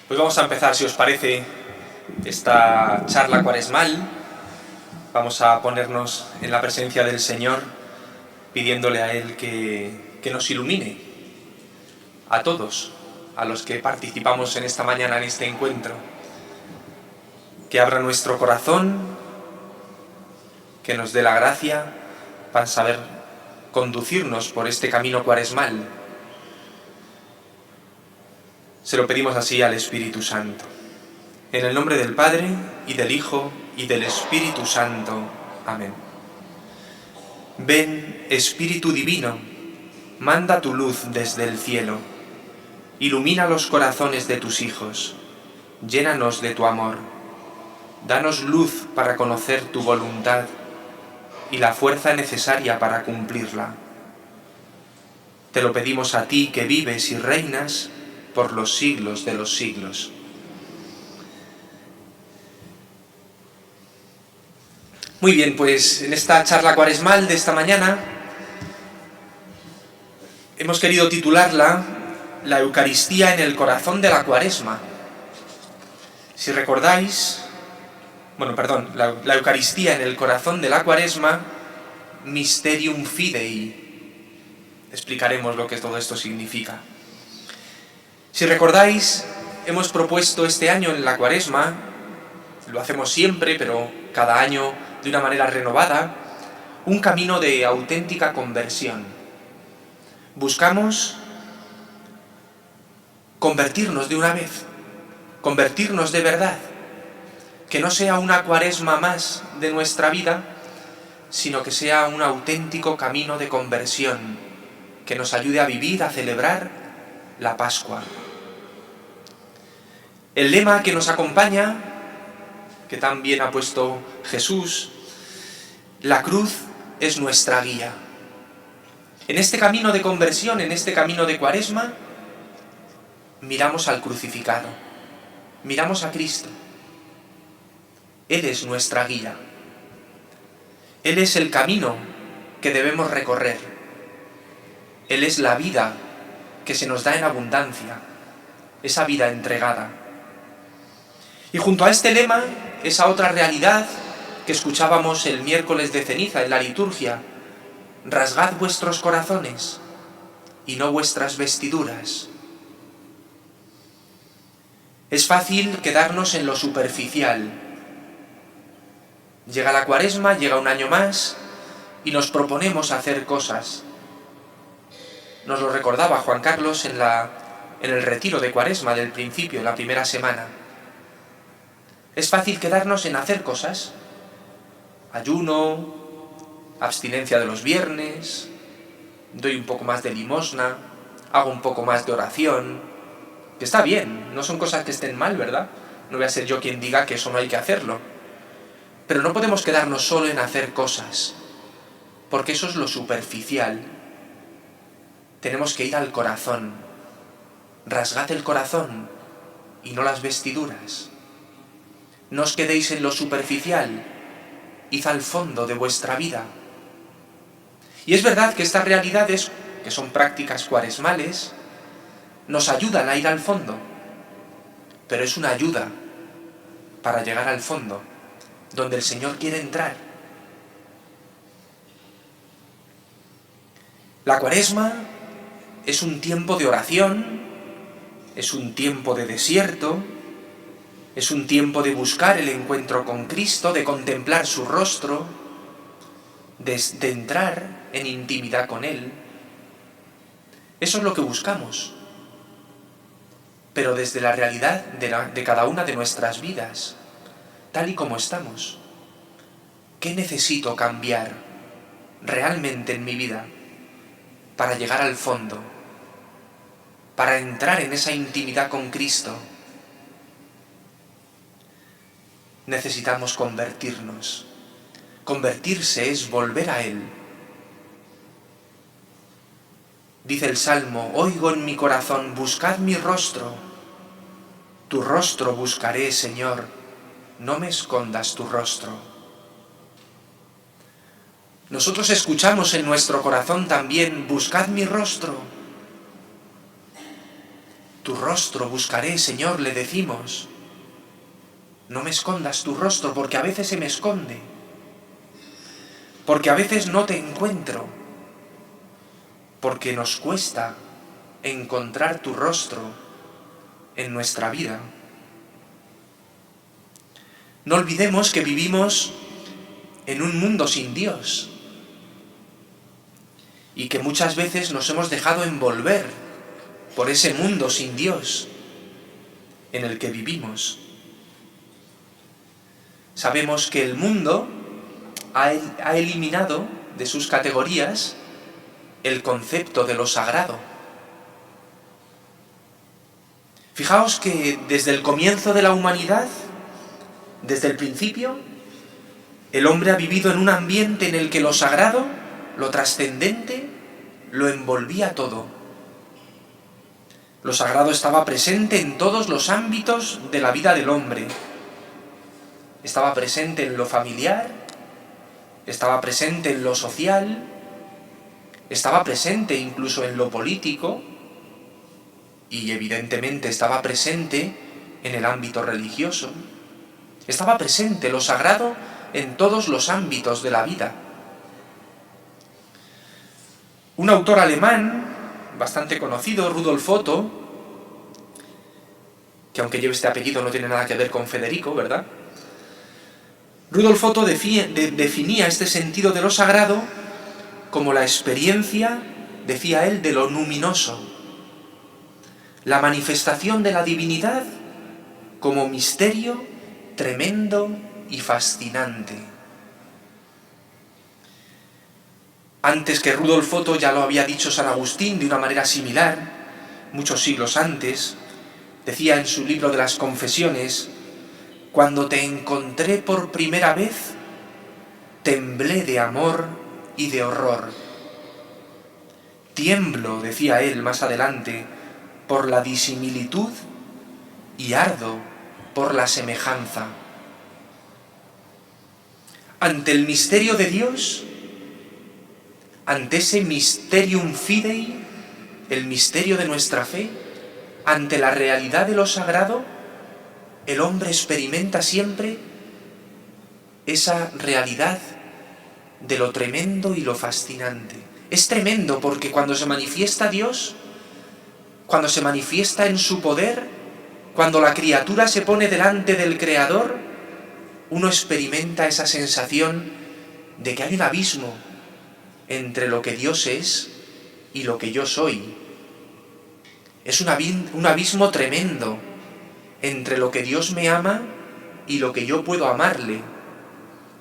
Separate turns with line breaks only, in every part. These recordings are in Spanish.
Pues vamos a empezar, si os parece, esta charla cuaresmal. Vamos a ponernos en la presencia del Señor, pidiéndole a Él que nos ilumine, a todos, a los que participamos en esta mañana, en este encuentro. Que abra nuestro corazón, que nos dé la gracia para saber conducirnos por este camino cuaresmal. Se lo pedimos así al Espíritu Santo. En el nombre del Padre, y del Hijo, y del Espíritu Santo. Amén. Ven, Espíritu Divino, manda tu luz desde el cielo. Ilumina los corazones de tus hijos. Llénanos de tu amor. Danos luz para conocer tu voluntad y la fuerza necesaria para cumplirla. Te lo pedimos a ti, que vives y reinas por los siglos de los siglos. Muy bien, pues en esta charla cuaresmal de esta mañana hemos querido titularla La Eucaristía en el corazón de la Cuaresma. Si recordáis, la Eucaristía en el corazón de la Cuaresma, Mysterium Fidei. Explicaremos lo que todo esto significa. Si recordáis, hemos propuesto este año en la Cuaresma, lo hacemos siempre, pero cada año de una manera renovada, un camino de auténtica conversión. Buscamos convertirnos de una vez, convertirnos de verdad, que no sea una Cuaresma más de nuestra vida, sino que sea un auténtico camino de conversión, que nos ayude a vivir, a celebrar la Pascua. El lema que nos acompaña, que también ha puesto Jesús: la cruz es nuestra guía. En este camino de conversión, en este camino de Cuaresma, miramos al crucificado, miramos a Cristo. Él es nuestra guía. Él es el camino que debemos recorrer. Él es la vida que se nos da en abundancia, esa vida entregada. Y junto a este lema, esa otra realidad que escuchábamos el miércoles de ceniza en la liturgia: rasgad vuestros corazones y no vuestras vestiduras. Es fácil quedarnos en lo superficial. Llega la Cuaresma, llega un año más y nos proponemos hacer cosas. Nos lo recordaba Juan Carlos en el retiro de Cuaresma del principio, la primera semana. Es fácil quedarnos en hacer cosas: ayuno, abstinencia de los viernes, doy un poco más de limosna, hago un poco más de oración, que está bien, no son cosas que estén mal, ¿verdad? No voy a ser yo quien diga que eso no hay que hacerlo. Pero no podemos quedarnos solo en hacer cosas, porque eso es lo superficial. Tenemos que ir al corazón. Rasgad el corazón y no las vestiduras. No os quedéis en lo superficial, id al fondo de vuestra vida. Y es verdad que estas realidades, que son prácticas cuaresmales, nos ayudan a ir al fondo, pero es una ayuda para llegar al fondo, donde el Señor quiere entrar. La Cuaresma es un tiempo de oración, es un tiempo de desierto, es un tiempo de buscar el encuentro con Cristo, de contemplar su rostro, de entrar en intimidad con Él. Eso es lo que buscamos, pero desde la realidad de cada una de nuestras vidas, tal y como estamos. ¿Qué necesito cambiar realmente en mi vida para llegar al fondo, para entrar en esa intimidad con Cristo? Necesitamos convertirnos. Convertirse es volver a Él. Dice el Salmo: oigo en mi corazón, buscad mi rostro. Tu rostro buscaré, Señor, no me escondas tu rostro. Nosotros escuchamos en nuestro corazón también: buscad mi rostro. Tu rostro buscaré, Señor, le decimos. No me escondas tu rostro, porque a veces se me esconde, porque a veces no te encuentro, porque nos cuesta encontrar tu rostro en nuestra vida. No olvidemos que vivimos en un mundo sin Dios y que muchas veces nos hemos dejado envolver por ese mundo sin Dios en el que vivimos. Sabemos que el mundo ha eliminado de sus categorías el concepto de lo sagrado. Fijaos que desde el comienzo de la humanidad, desde el principio, el hombre ha vivido en un ambiente en el que lo sagrado, lo trascendente, lo envolvía todo. Lo sagrado estaba presente en todos los ámbitos de la vida del hombre. Estaba presente en lo familiar, estaba presente en lo social, estaba presente incluso en lo político y evidentemente estaba presente en el ámbito religioso. Estaba presente lo sagrado en todos los ámbitos de la vida. Un autor alemán bastante conocido, Rudolf Otto, que aunque lleve este apellido no tiene nada que ver con Federico, ¿verdad? Rudolf Otto definía este sentido de lo sagrado como la experiencia, decía él, de lo luminoso, la manifestación de la divinidad como misterio tremendo y fascinante. Antes que Rudolf Otto ya lo había dicho San Agustín de una manera similar, muchos siglos antes. Decía en su libro de las Confesiones: cuando te encontré por primera vez, temblé de amor y de horror. Tiemblo, decía él más adelante, por la disimilitud y ardo por la semejanza. Ante el misterio de Dios, ante ese mysterium fidei, el misterio de nuestra fe, ante la realidad de lo sagrado, el hombre experimenta siempre esa realidad de lo tremendo y lo fascinante. Es tremendo porque cuando se manifiesta Dios, cuando se manifiesta en su poder, cuando la criatura se pone delante del Creador, uno experimenta esa sensación de que hay un abismo entre lo que Dios es y lo que yo soy. Es un abismo tremendo entre lo que Dios me ama y lo que yo puedo amarle,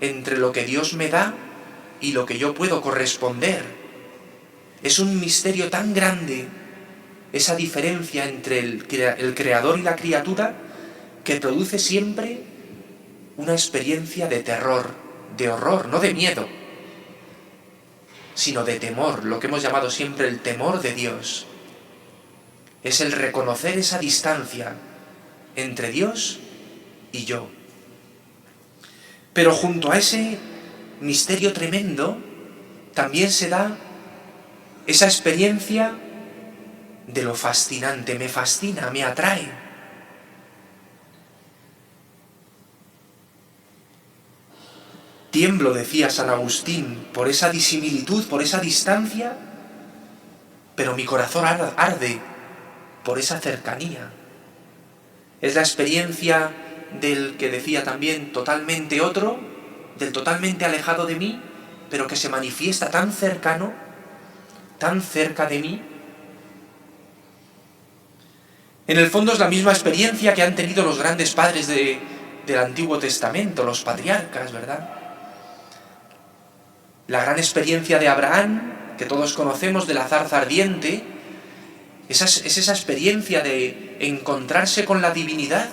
entre lo que Dios me da y lo que yo puedo corresponder. Es un misterio tan grande esa diferencia entre el Creador y la criatura, que produce siempre una experiencia de terror, de horror, no de miedo, sino de temor, lo que hemos llamado siempre el temor de Dios. Es el reconocer esa distancia entre Dios y yo. Pero junto a ese misterio tremendo, también se da esa experiencia de lo fascinante. Me fascina, me atrae. Tiemblo, decía San Agustín, por esa disimilitud, por esa distancia, pero mi corazón arde por esa cercanía. Es la experiencia del que decía también totalmente otro, del totalmente alejado de mí, pero que se manifiesta tan cercano, tan cerca de mí. En el fondo es la misma experiencia que han tenido los grandes padres del Antiguo Testamento, los patriarcas, ¿verdad? La gran experiencia de Abraham, que todos conocemos, de la zarza ardiente, es esa experiencia de encontrarse con la divinidad,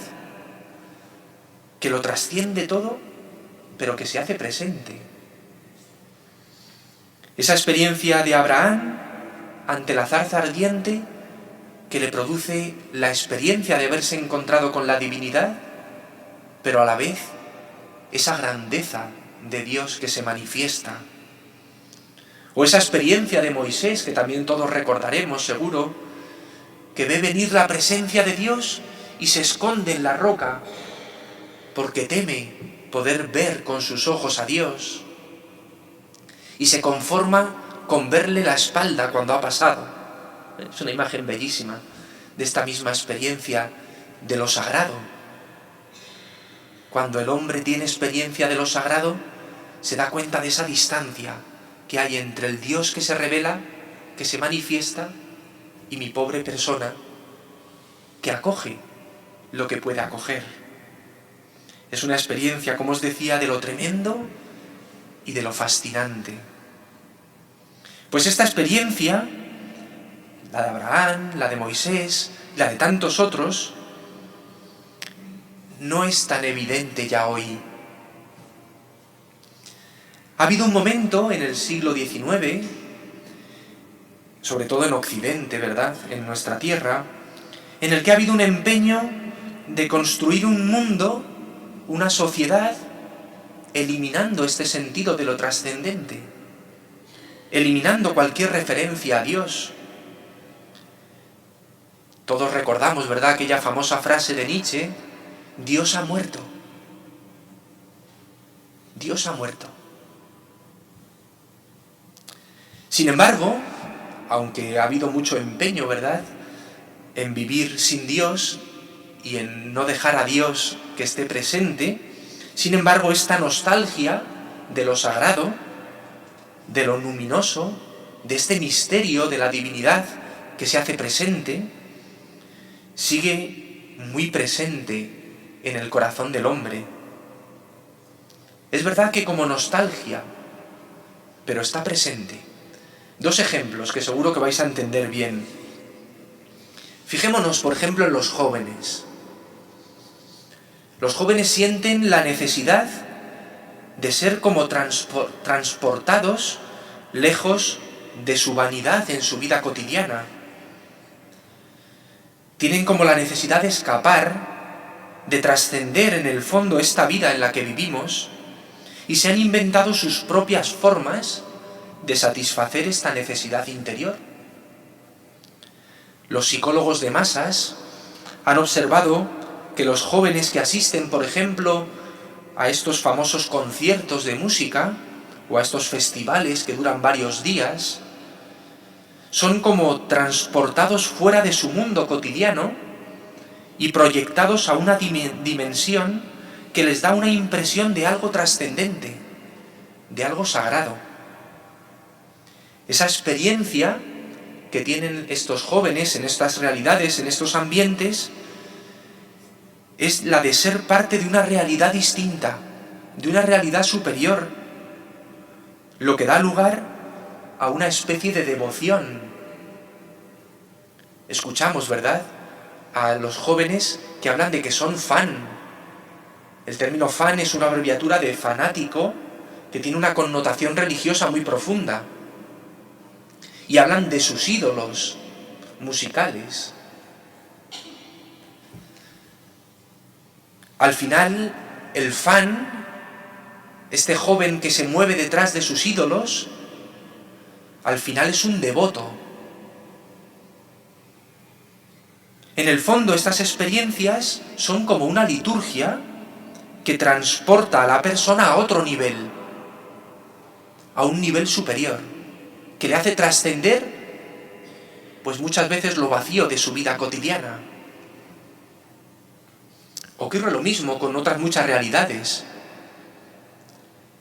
que lo trasciende todo, pero que se hace presente. Esa experiencia de Abraham ante la zarza ardiente, que le produce la experiencia de haberse encontrado con la divinidad, pero a la vez esa grandeza de Dios que se manifiesta. O esa experiencia de Moisés, que también todos recordaremos seguro, que ve venir la presencia de Dios y se esconde en la roca porque teme poder ver con sus ojos a Dios y se conforma con verle la espalda cuando ha pasado. Es una imagen bellísima de esta misma experiencia de lo sagrado. Cuando el hombre tiene experiencia de lo sagrado, se da cuenta de esa distancia que hay entre el Dios que se revela, que se manifiesta, y mi pobre persona que acoge lo que puede acoger. Es una experiencia, como os decía, de lo tremendo y de lo fascinante. Pues esta experiencia, la de Abraham, la de Moisés, la de tantos otros, no es tan evidente ya hoy. Ha habido un momento en el siglo XIX, sobre todo en Occidente, ¿verdad?, en nuestra tierra, en el que ha habido un empeño de construir un mundo, una sociedad, eliminando este sentido de lo trascendente, eliminando cualquier referencia a Dios. Todos recordamos, ¿verdad?, aquella famosa frase de Nietzsche: Dios ha muerto. Dios ha muerto. Sin embargo, aunque ha habido mucho empeño, ¿verdad?, en vivir sin Dios y en no dejar a Dios que esté presente, sin embargo, esta nostalgia de lo sagrado, de lo luminoso, de este misterio de la divinidad que se hace presente, sigue muy presente en el corazón del hombre. Es verdad que como nostalgia, pero está presente. Dos ejemplos que seguro que vais a entender bien. Fijémonos, por ejemplo, en los jóvenes. Los jóvenes sienten la necesidad de ser como transportados lejos de su vanidad en su vida cotidiana. Tienen como la necesidad de escapar, de trascender en el fondo esta vida en la que vivimos, y se han inventado sus propias formas de satisfacer esta necesidad interior. Los psicólogos de masas han observado que los jóvenes que asisten, por ejemplo, a estos famosos conciertos de música o a estos festivales que duran varios días, son como transportados fuera de su mundo cotidiano y proyectados a una dimensión que les da una impresión de algo trascendente, de algo sagrado. Esa experiencia que tienen estos jóvenes en estas realidades, en estos ambientes, es la de ser parte de una realidad distinta, de una realidad superior, lo que da lugar a una especie de devoción. Escuchamos, ¿verdad?, a los jóvenes que hablan de que son fan. El término fan es una abreviatura de fanático que tiene una connotación religiosa muy profunda. Y hablan de sus ídolos musicales. Al final, el fan, este joven que se mueve detrás de sus ídolos, al final es un devoto. En el fondo, estas experiencias son como una liturgia que transporta a la persona a otro nivel, a un nivel superior, que le hace trascender, pues muchas veces, lo vacío de su vida cotidiana. Ocurre lo mismo con otras muchas realidades.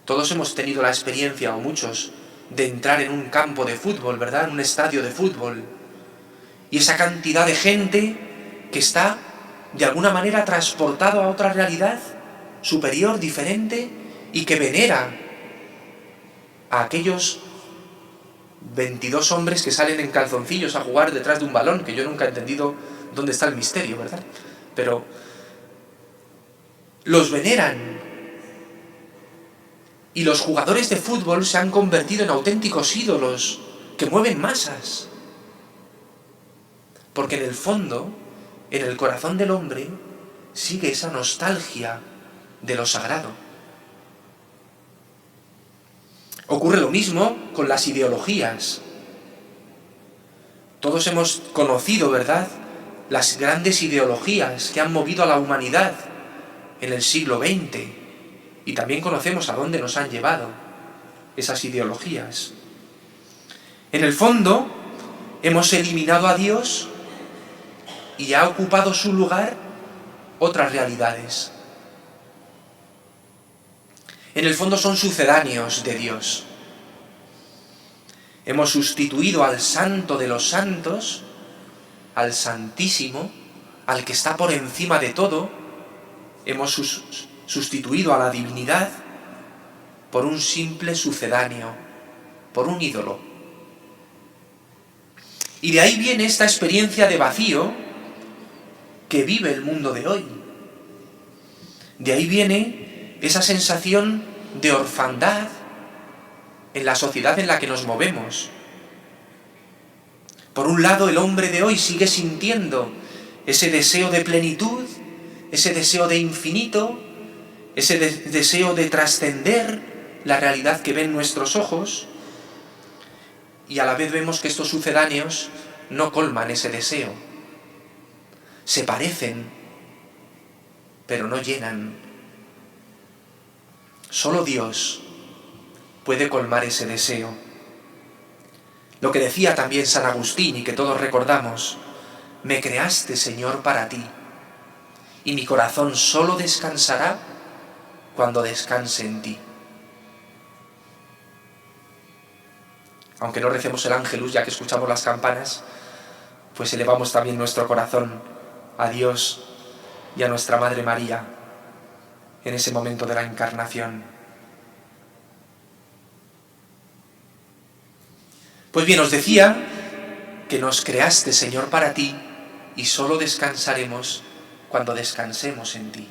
Todos hemos tenido la experiencia, o muchos, de entrar en un campo de fútbol, ¿verdad?, en un estadio de fútbol. Y esa cantidad de gente que está, de alguna manera, transportado a otra realidad superior, diferente, y que venera a aquellos 22 hombres que salen en calzoncillos a jugar detrás de un balón, que yo nunca he entendido dónde está el misterio, ¿verdad? Pero los veneran. Y los jugadores de fútbol se han convertido en auténticos ídolos que mueven masas. Porque en el fondo, en el corazón del hombre, sigue esa nostalgia de lo sagrado. Ocurre lo mismo con las ideologías. Todos hemos conocido, ¿verdad?, las grandes ideologías que han movido a la humanidad en el siglo XX, y también conocemos a dónde nos han llevado esas ideologías. En el fondo, hemos eliminado a Dios y ha ocupado su lugar otras realidades. En el fondo son sucedáneos de Dios. Hemos sustituido al Santo de los Santos, al Santísimo, al que está por encima de todo. Hemos sustituido a la divinidad por un simple sucedáneo, por un ídolo. Y de ahí viene esta experiencia de vacío que vive el mundo de hoy. De ahí viene esa sensación de orfandad en la sociedad en la que nos movemos. Por un lado, el hombre de hoy sigue sintiendo ese deseo de plenitud, ese deseo de infinito, ese deseo de trascender la realidad que ven nuestros ojos, y a la vez vemos que estos sucedáneos no colman ese deseo. Se parecen, pero no llenan. Solo Dios puede colmar ese deseo. Lo que decía también San Agustín y que todos recordamos: me creaste, Señor, para ti, y mi corazón solo descansará cuando descanse en ti. Aunque no recemos el Ángelus, ya que escuchamos las campanas, pues elevamos también nuestro corazón a Dios y a nuestra Madre María en ese momento de la Encarnación. Pues bien, os decía que nos creaste, Señor, para ti, y solo descansaremos cuando descansemos en ti.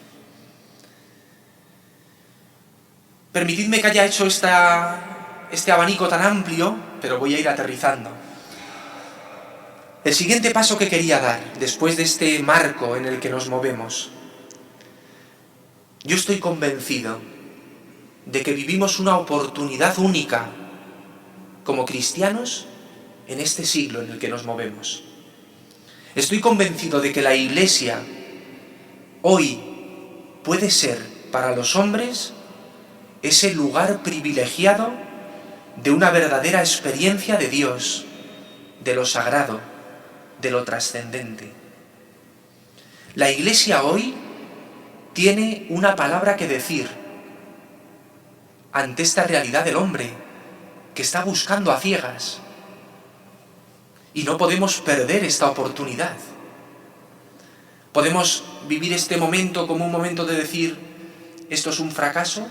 Permitidme que haya hecho este abanico tan amplio, pero voy a ir aterrizando. El siguiente paso que quería dar, después de este marco en el que nos movemos: yo estoy convencido de que vivimos una oportunidad única como cristianos en este siglo en el que nos movemos. Estoy convencido de que la Iglesia hoy puede ser para los hombres ese lugar privilegiado de una verdadera experiencia de Dios, de lo sagrado, de lo trascendente. La Iglesia hoy tiene una palabra que decir ante esta realidad del hombre que está buscando a ciegas, y no podemos perder esta oportunidad. Podemos vivir este momento como un momento de decir: esto es un fracaso,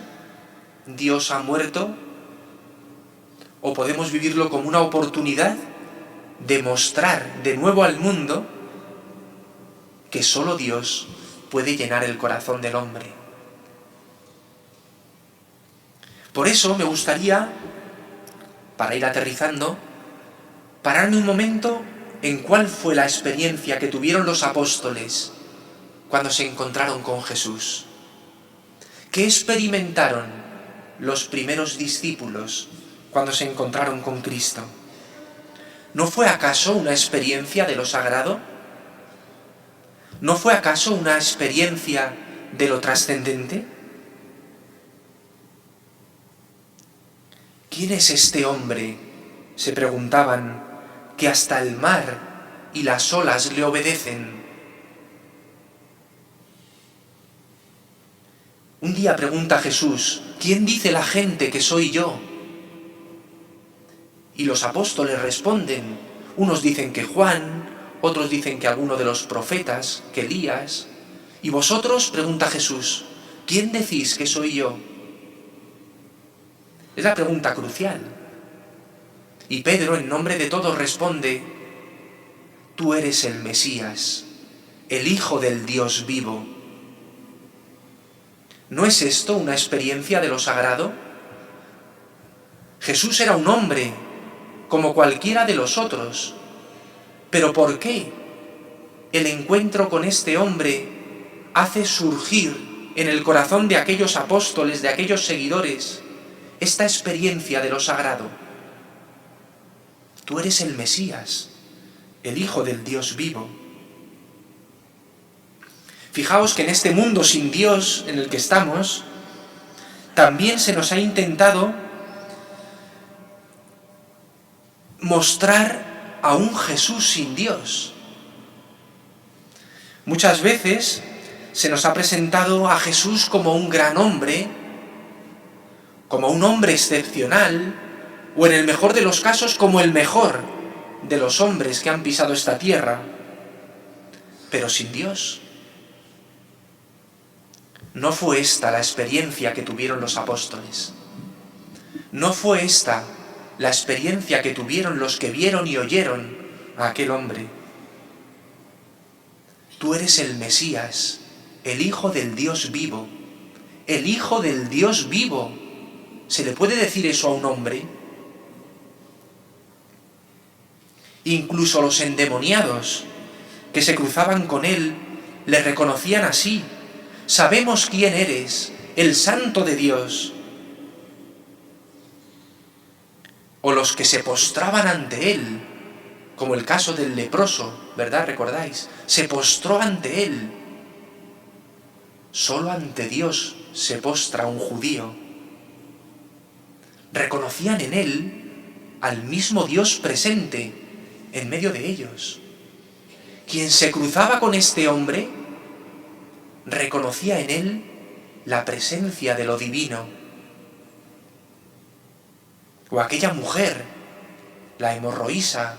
Dios ha muerto, o podemos vivirlo como una oportunidad de mostrar de nuevo al mundo que solo Dios puede llenar el corazón del hombre. Por eso me gustaría, para ir aterrizando, pararme un momento en cuál fue la experiencia que tuvieron los apóstoles cuando se encontraron con Jesús. ¿Qué experimentaron los primeros discípulos cuando se encontraron con Cristo? ¿No fue acaso una experiencia de lo sagrado? ¿No fue acaso una experiencia de lo trascendente? ¿Quién es este hombre?, se preguntaban, que hasta el mar y las olas le obedecen. Un día pregunta Jesús: ¿quién dice la gente que soy yo? Y los apóstoles responden: unos dicen que Juan, otros dicen que alguno de los profetas, que Elías. ¿Y vosotros?, pregunta Jesús, ¿quién decís que soy yo? Es la pregunta crucial. Y Pedro, en nombre de todos, responde: tú eres el Mesías, el Hijo del Dios vivo. ¿No es esto una experiencia de lo sagrado? Jesús era un hombre, como cualquiera de los otros. ¿Pero por qué el encuentro con este hombre hace surgir en el corazón de aquellos apóstoles, de aquellos seguidores, esta experiencia de lo sagrado? Tú eres el Mesías, el Hijo del Dios vivo. Fijaos que en este mundo sin Dios en el que estamos, también se nos ha intentado mostrar a un Jesús sin Dios. Muchas veces se nos ha presentado a Jesús como un gran hombre, como un hombre excepcional, o en el mejor de los casos como el mejor de los hombres que han pisado esta tierra, pero sin Dios. No fue esta la experiencia que tuvieron los apóstoles. No fue esta la experiencia que tuvieron los que vieron y oyeron a aquel hombre. Tú eres el Mesías, el Hijo del Dios vivo. El Hijo del Dios vivo. ¿Se le puede decir eso a un hombre? Incluso los endemoniados que se cruzaban con él le reconocían así. Sabemos quién eres, el Santo de Dios. O los que se postraban ante él, como el caso del leproso, ¿verdad? ¿Recordáis? Se postró ante él. Solo ante Dios se postra un judío. Reconocían en él al mismo Dios presente en medio de ellos. Quien se cruzaba con este hombre reconocía en él la presencia de lo divino. O aquella mujer, la hemorroísa,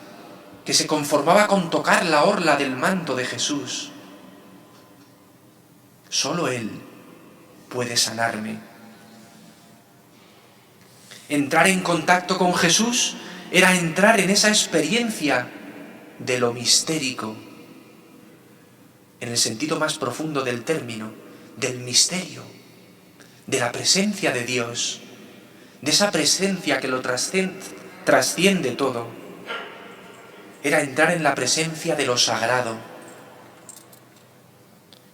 que se conformaba con tocar la orla del manto de Jesús. Solo Él puede sanarme. Entrar en contacto con Jesús era entrar en esa experiencia de lo mistérico, en el sentido más profundo del término, del misterio, de la presencia de Dios, de esa presencia que lo trasciende todo. Era entrar en la presencia de lo sagrado.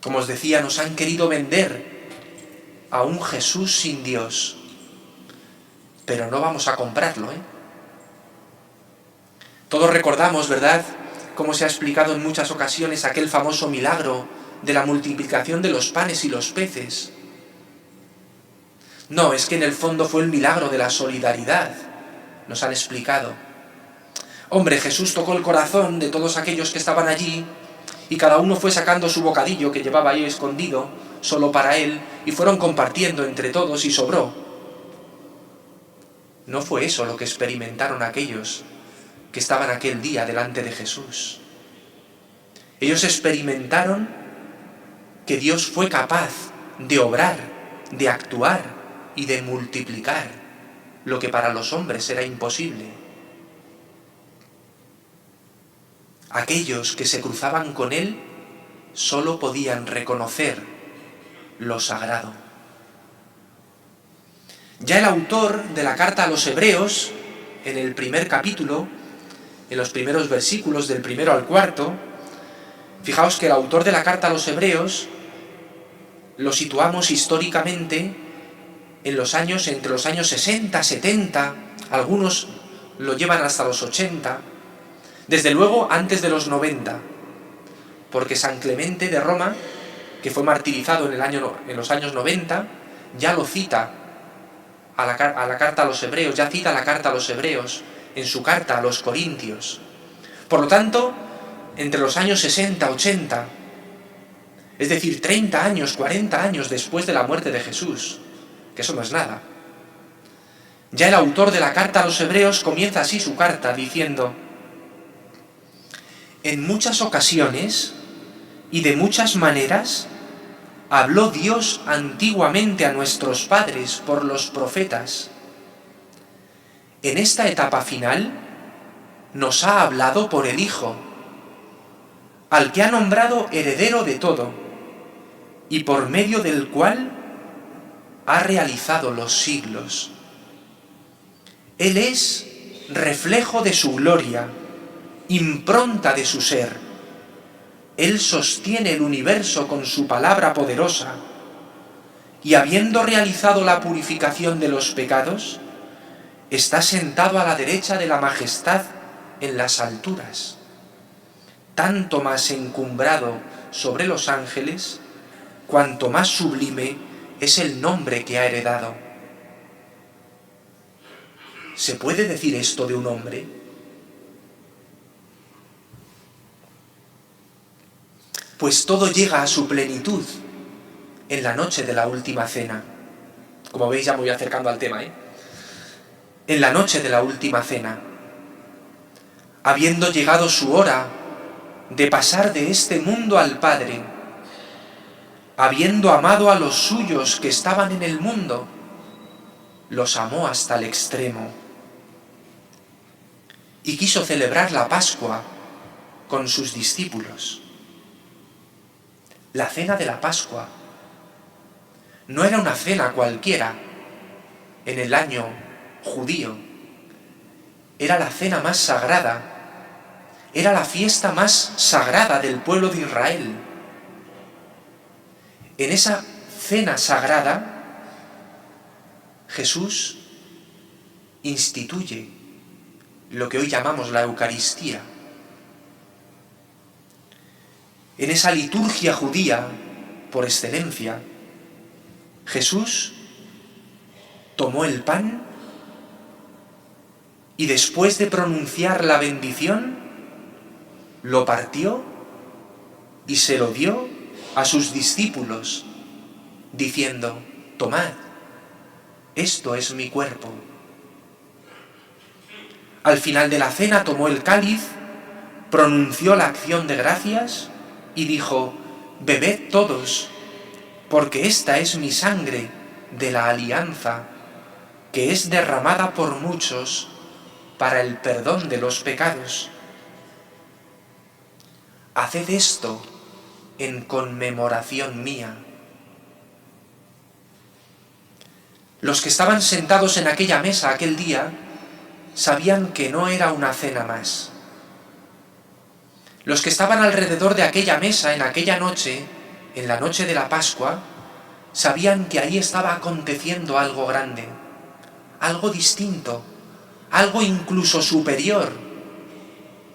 Como os decía, nos han querido vender a un Jesús sin Dios, pero no vamos a comprarlo, ¿eh? Todos recordamos, ¿verdad?, cómo se ha explicado en muchas ocasiones aquel famoso milagro de la multiplicación de los panes y los peces. No, es que en el fondo fue el milagro de la solidaridad, nos han explicado. Hombre, Jesús tocó el corazón de todos aquellos que estaban allí y cada uno fue sacando su bocadillo que llevaba ahí escondido, solo para él, y fueron compartiendo entre todos y sobró. No fue eso lo que experimentaron aquellos que estaban aquel día delante de Jesús. Ellos experimentaron que Dios fue capaz de obrar, de actuar y de multiplicar lo que para los hombres era imposible. Aquellos que se cruzaban con Él solo podían reconocer lo sagrado. Ya el autor de la carta a los Hebreos, en el primer capítulo, en los primeros versículos del 1 al 4, fijaos que el autor de la carta a los Hebreos lo situamos históricamente en los años, entre los años 60, 70, algunos lo llevan hasta los 80, desde luego antes de los 90, porque San Clemente de Roma, que fue martirizado en los años 90, ya lo cita a la carta a los Hebreos, ya cita la carta a los Hebreos en su carta a los Corintios. Por lo tanto, entre los años 60, 80, es decir, 30 años, 40 años después de la muerte de Jesús, que eso no es nada, ya el autor de la carta a los Hebreos comienza así su carta diciendo: en muchas ocasiones y de muchas maneras habló Dios antiguamente a nuestros padres por los profetas. En esta etapa final nos ha hablado por el Hijo, al que ha nombrado heredero de todo y por medio del cual ha realizado los siglos. Él es reflejo de su gloria, impronta de su ser. Él sostiene el universo con su palabra poderosa y, habiendo realizado la purificación de los pecados, está sentado a la derecha de la majestad en las alturas, tanto más encumbrado sobre los ángeles cuanto más sublime es el nombre que ha heredado. ¿Se puede decir esto de un hombre? Pues todo llega a su plenitud en la noche de la última cena. Como veis, ya me voy acercando al tema, En la noche de la última cena, habiendo llegado su hora de pasar de este mundo al Padre, habiendo amado a los suyos que estaban en el mundo, los amó hasta el extremo. Y quiso celebrar la Pascua con sus discípulos. La cena de la Pascua no era una cena cualquiera en el año judío. Era la cena más sagrada. Era la fiesta más sagrada del pueblo de Israel. En esa cena sagrada, Jesús instituye lo que hoy llamamos la Eucaristía. En esa liturgia judía, por excelencia, Jesús tomó el pan y después de pronunciar la bendición, lo partió y se lo dio a sus discípulos, diciendo: tomad, esto es mi cuerpo. Al final de la cena tomó el cáliz, pronunció la acción de gracias y dijo: bebed todos, porque esta es mi sangre de la alianza, que es derramada por muchos para el perdón de los pecados. Haced esto en conmemoración mía. Los que estaban sentados en aquella mesa aquel día sabían que no era una cena más. Los que estaban alrededor de aquella mesa en aquella noche, en la noche de la Pascua, sabían que ahí estaba aconteciendo algo grande, algo distinto, algo incluso superior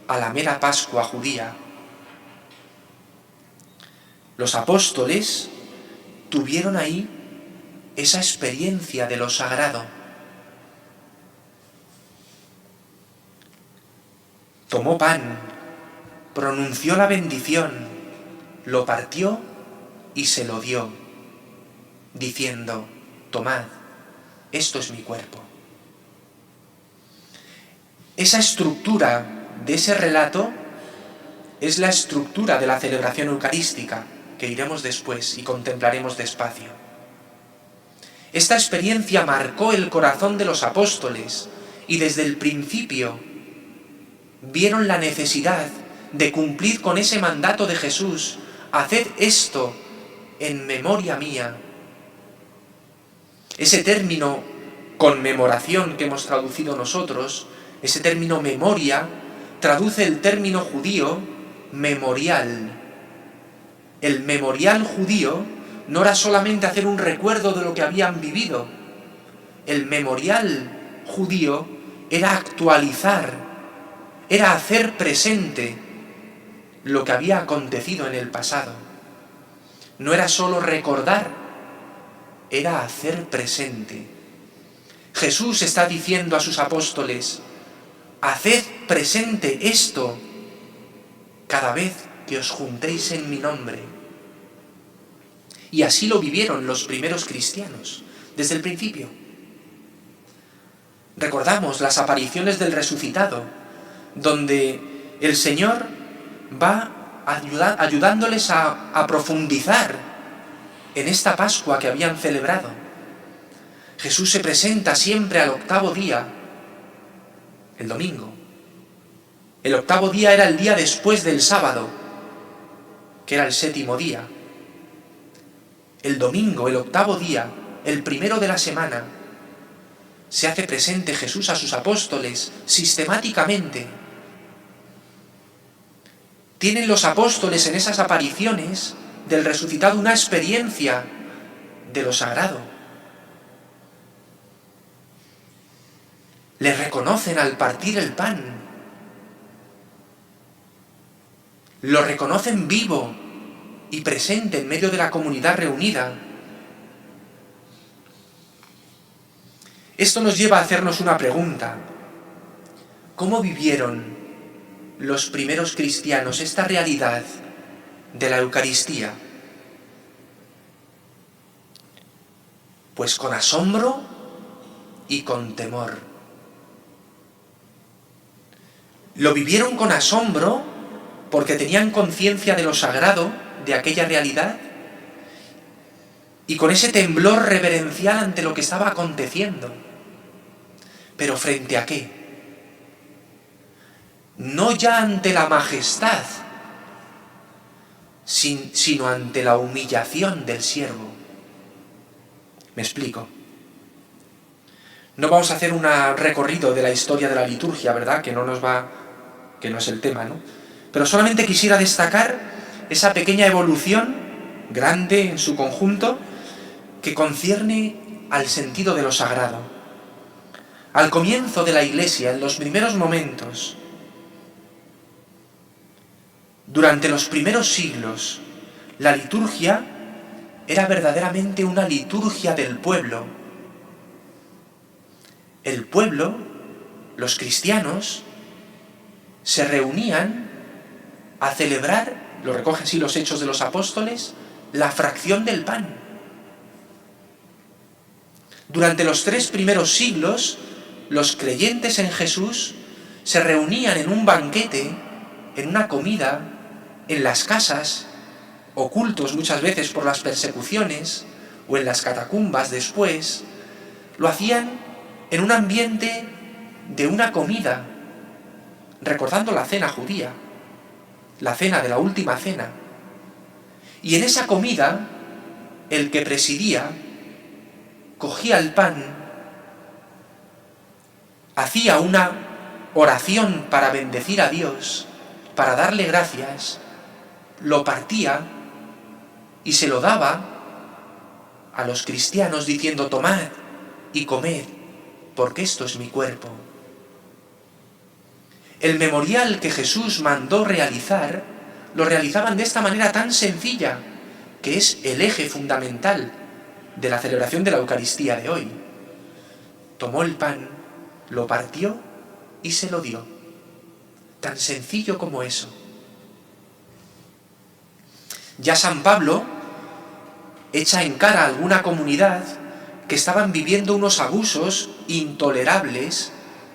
a la mera Pascua judía. Los apóstoles tuvieron ahí esa experiencia de lo sagrado. Tomó pan, pronunció la bendición, lo partió y se lo dio, diciendo: tomad, esto es mi cuerpo. Esa estructura de ese relato es la estructura de la celebración eucarística, que iremos después y contemplaremos despacio. Esta experiencia marcó el corazón de los apóstoles y desde el principio vieron la necesidad de cumplir con ese mandato de Jesús: haced esto en memoria mía. Ese término conmemoración que hemos traducido nosotros, ese término memoria, traduce el término judío memorial. El memorial judío no era solamente hacer un recuerdo de lo que habían vivido. El memorial judío era actualizar, era hacer presente lo que había acontecido en el pasado. No era solo recordar, era hacer presente. Jesús está diciendo a sus apóstoles: haced presente esto cada vez que os juntéis en mi nombre. Y así lo vivieron los primeros cristianos, desde el principio. Recordamos las apariciones del resucitado, donde el Señor va ayudándoles a profundizar en esta Pascua que habían celebrado. Jesús se presenta siempre al octavo día, el domingo. El octavo día era el día después del sábado, que era el séptimo día. El domingo, el octavo día, el primero de la semana, se hace presente Jesús a sus apóstoles sistemáticamente. Tienen los apóstoles en esas apariciones del resucitado una experiencia de lo sagrado. Le reconocen al partir el pan. Lo reconocen vivo, y presente en medio de la comunidad reunida. Esto nos lleva a hacernos una pregunta. ¿Cómo vivieron los primeros cristianos esta realidad de la Eucaristía? Pues con asombro y con temor. Lo vivieron con asombro porque tenían conciencia de lo sagrado de aquella realidad y con ese temblor reverencial ante lo que estaba aconteciendo. ¿Pero frente a qué? No ya ante la majestad, sino ante la humillación del siervo. ¿Me explico? No vamos a hacer un recorrido de la historia de la liturgia, ¿verdad? Que no es el tema, ¿no? Pero solamente quisiera destacar esa pequeña evolución, grande en su conjunto, que concierne al sentido de lo sagrado. Al comienzo de la Iglesia, en los primeros momentos, durante los primeros siglos, la liturgia era verdaderamente una liturgia del pueblo. El pueblo, los cristianos, se reunían a celebrar, lo recogen así los Hechos de los Apóstoles, la fracción del pan. Durante los 3 primeros siglos, los creyentes en Jesús se reunían en un banquete, en una comida, en las casas, ocultos muchas veces por las persecuciones, o en las catacumbas después. Lo hacían en un ambiente de una comida, recordando la cena judía, la cena de la última cena. Y en esa comida, el que presidía cogía el pan, hacía una oración para bendecir a Dios, para darle gracias, lo partía y se lo daba a los cristianos diciendo: tomad y comed, porque esto es mi cuerpo. El memorial que Jesús mandó realizar, lo realizaban de esta manera tan sencilla, que es el eje fundamental de la celebración de la Eucaristía de hoy. Tomó el pan, lo partió y se lo dio. Tan sencillo como eso. Ya San Pablo echa en cara a alguna comunidad que estaban viviendo unos abusos intolerables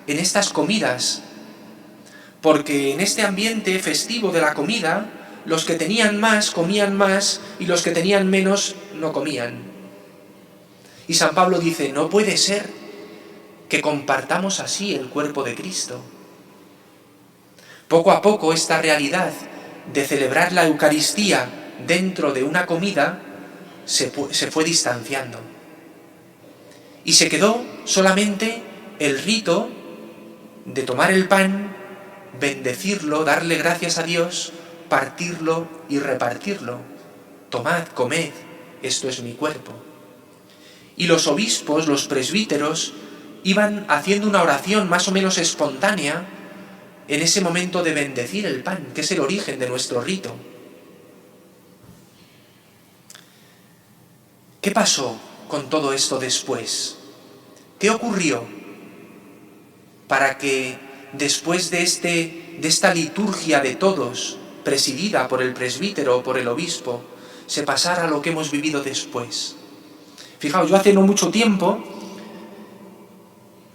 en estas comidas, porque en este ambiente festivo de la comida, los que tenían más comían más y los que tenían menos no comían. Y San Pablo dice: no puede ser que compartamos así el cuerpo de Cristo. Poco a poco esta realidad de celebrar la Eucaristía dentro de una comida se fue distanciando. Y se quedó solamente el rito de tomar el pan, bendecirlo, darle gracias a Dios, partirlo y repartirlo. Tomad, comed, esto es mi cuerpo. Y los obispos, los presbíteros, iban haciendo una oración más o menos espontánea en ese momento de bendecir el pan, que es el origen de nuestro rito. ¿Qué pasó con todo esto después? ¿Qué ocurrió para que después de esta liturgia de todos, presidida por el presbítero o por el obispo, se pasara a lo que hemos vivido después? Fijaos, yo hace no mucho tiempo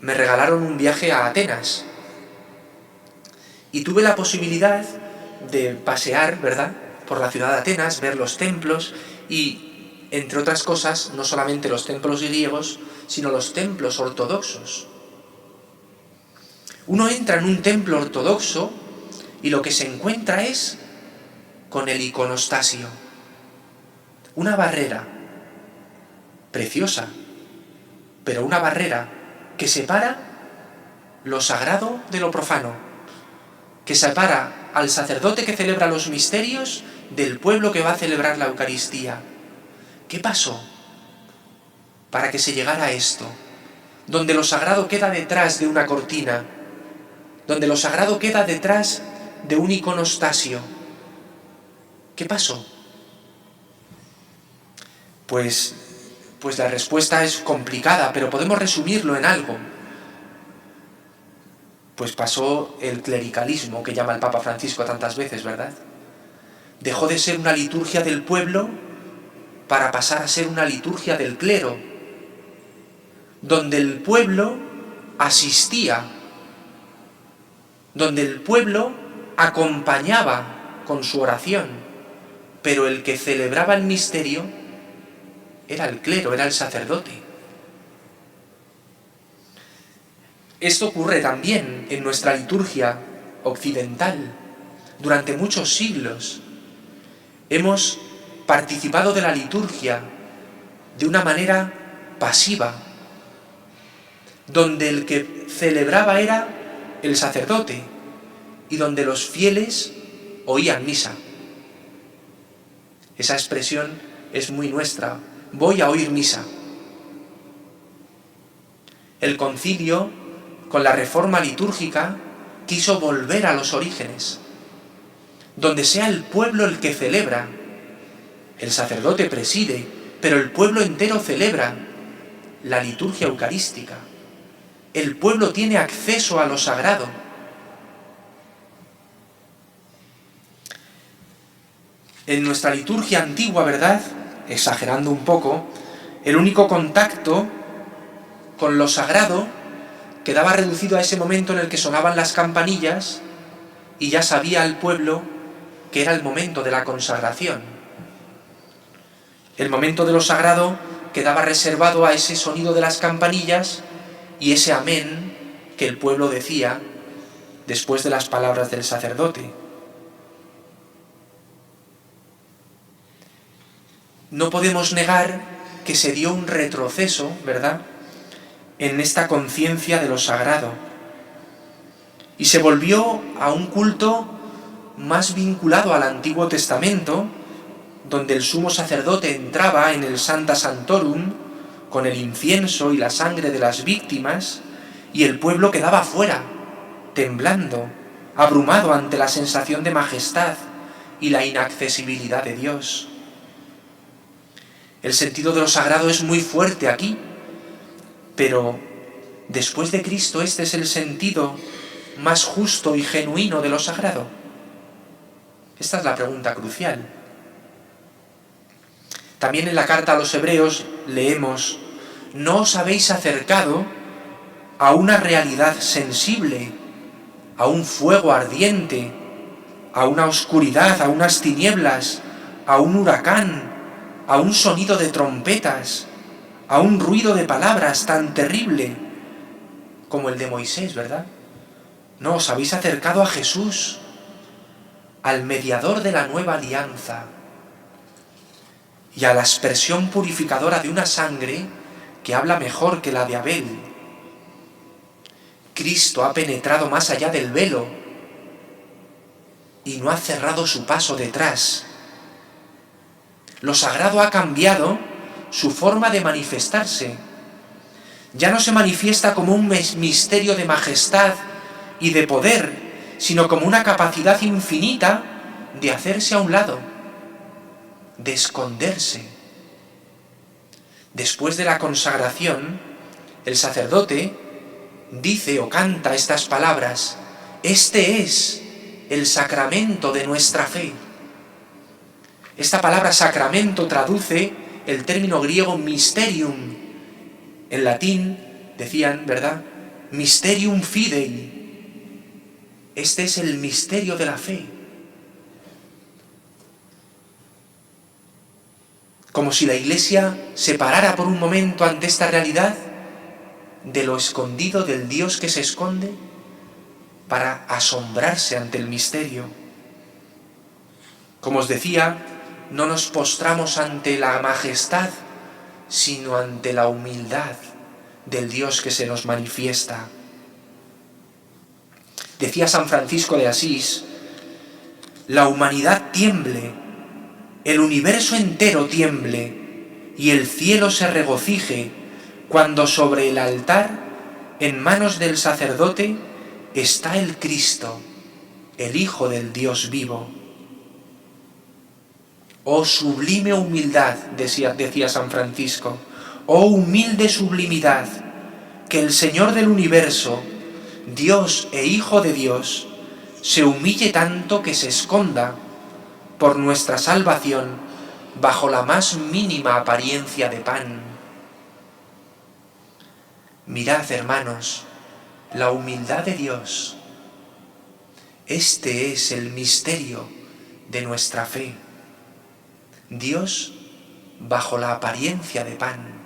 me regalaron un viaje a Atenas y tuve la posibilidad de pasear, ¿verdad?, por la ciudad de Atenas, ver los templos y, entre otras cosas, no solamente los templos griegos, sino los templos ortodoxos. Uno entra en un templo ortodoxo y lo que se encuentra es con el iconostasio, una barrera preciosa, pero una barrera que separa lo sagrado de lo profano, que separa al sacerdote que celebra los misterios del pueblo que va a celebrar la Eucaristía. ¿Qué pasó para que se llegara a esto? Donde lo sagrado queda detrás de una cortina, donde lo sagrado queda detrás de un iconostasio. ¿Qué pasó? Pues la respuesta es complicada, pero podemos resumirlo en algo. Pues pasó el clericalismo que llama el Papa Francisco tantas veces, ¿verdad? Dejó de ser una liturgia del pueblo para pasar a ser una liturgia del clero, donde el pueblo asistía, donde el pueblo acompañaba con su oración, pero el que celebraba el misterio era el clero, era el sacerdote. Esto ocurre también en nuestra liturgia occidental. Durante muchos siglos hemos participado de la liturgia de una manera pasiva, donde el que celebraba era el sacerdote y donde los fieles oían misa. Esa expresión es muy nuestra: voy a oír misa. El concilio, con la reforma litúrgica, quiso volver a los orígenes, donde sea el pueblo el que celebra. El sacerdote preside, pero el pueblo entero celebra la liturgia eucarística. El pueblo tiene acceso a lo sagrado. En nuestra liturgia antigua, ¿verdad?, exagerando un poco, el único contacto con lo sagrado quedaba reducido a ese momento en el que sonaban las campanillas y ya sabía el pueblo que era el momento de la consagración. El momento de lo sagrado quedaba reservado a ese sonido de las campanillas y ese amén que el pueblo decía después de las palabras del sacerdote. No podemos negar que se dio un retroceso, ¿verdad?, en esta conciencia de lo sagrado. Y se volvió a un culto más vinculado al Antiguo Testamento, donde el sumo sacerdote entraba en el Sancta Sanctorum con el incienso y la sangre de las víctimas, y el pueblo quedaba fuera, temblando, abrumado ante la sensación de majestad y la inaccesibilidad de Dios. El sentido de lo sagrado es muy fuerte aquí, pero después de Cristo este es el sentido más justo y genuino de lo sagrado. Esta es la pregunta crucial. También en la carta a los Hebreos leemos: no os habéis acercado a una realidad sensible, a un fuego ardiente, a una oscuridad, a unas tinieblas, a un huracán, a un sonido de trompetas, a un ruido de palabras tan terrible como el de Moisés, ¿verdad? No, os habéis acercado a Jesús, al mediador de la nueva alianza, y a la aspersión purificadora de una sangre que habla mejor que la de Abel. Cristo ha penetrado más allá del velo y no ha cerrado su paso detrás. Lo sagrado ha cambiado su forma de manifestarse. Ya no se manifiesta como un misterio de majestad y de poder, sino como una capacidad infinita de hacerse a un lado, de esconderse. Después de la consagración, el sacerdote dice o canta estas palabras: este es el sacramento de nuestra fe. Esta palabra sacramento traduce el término griego mysterium. En latín decían, ¿verdad?, mysterium fidei. Este es el misterio de la fe. Como si la Iglesia se parara por un momento ante esta realidad de lo escondido, del Dios que se esconde, para asombrarse ante el misterio. Como os decía, no nos postramos ante la majestad, sino ante la humildad del Dios que se nos manifiesta. Decía San Francisco de Asís: la humanidad tiemble, el universo entero tiemble, y el cielo se regocije cuando sobre el altar, en manos del sacerdote, está el Cristo, el Hijo del Dios vivo. Oh sublime humildad, decía San Francisco, oh humilde sublimidad, que el Señor del universo, Dios e Hijo de Dios, se humille tanto que se esconda por nuestra salvación bajo la más mínima apariencia de pan. Mirad, hermanos, la humildad de Dios. Este es el misterio de nuestra fe. Dios bajo la apariencia de pan.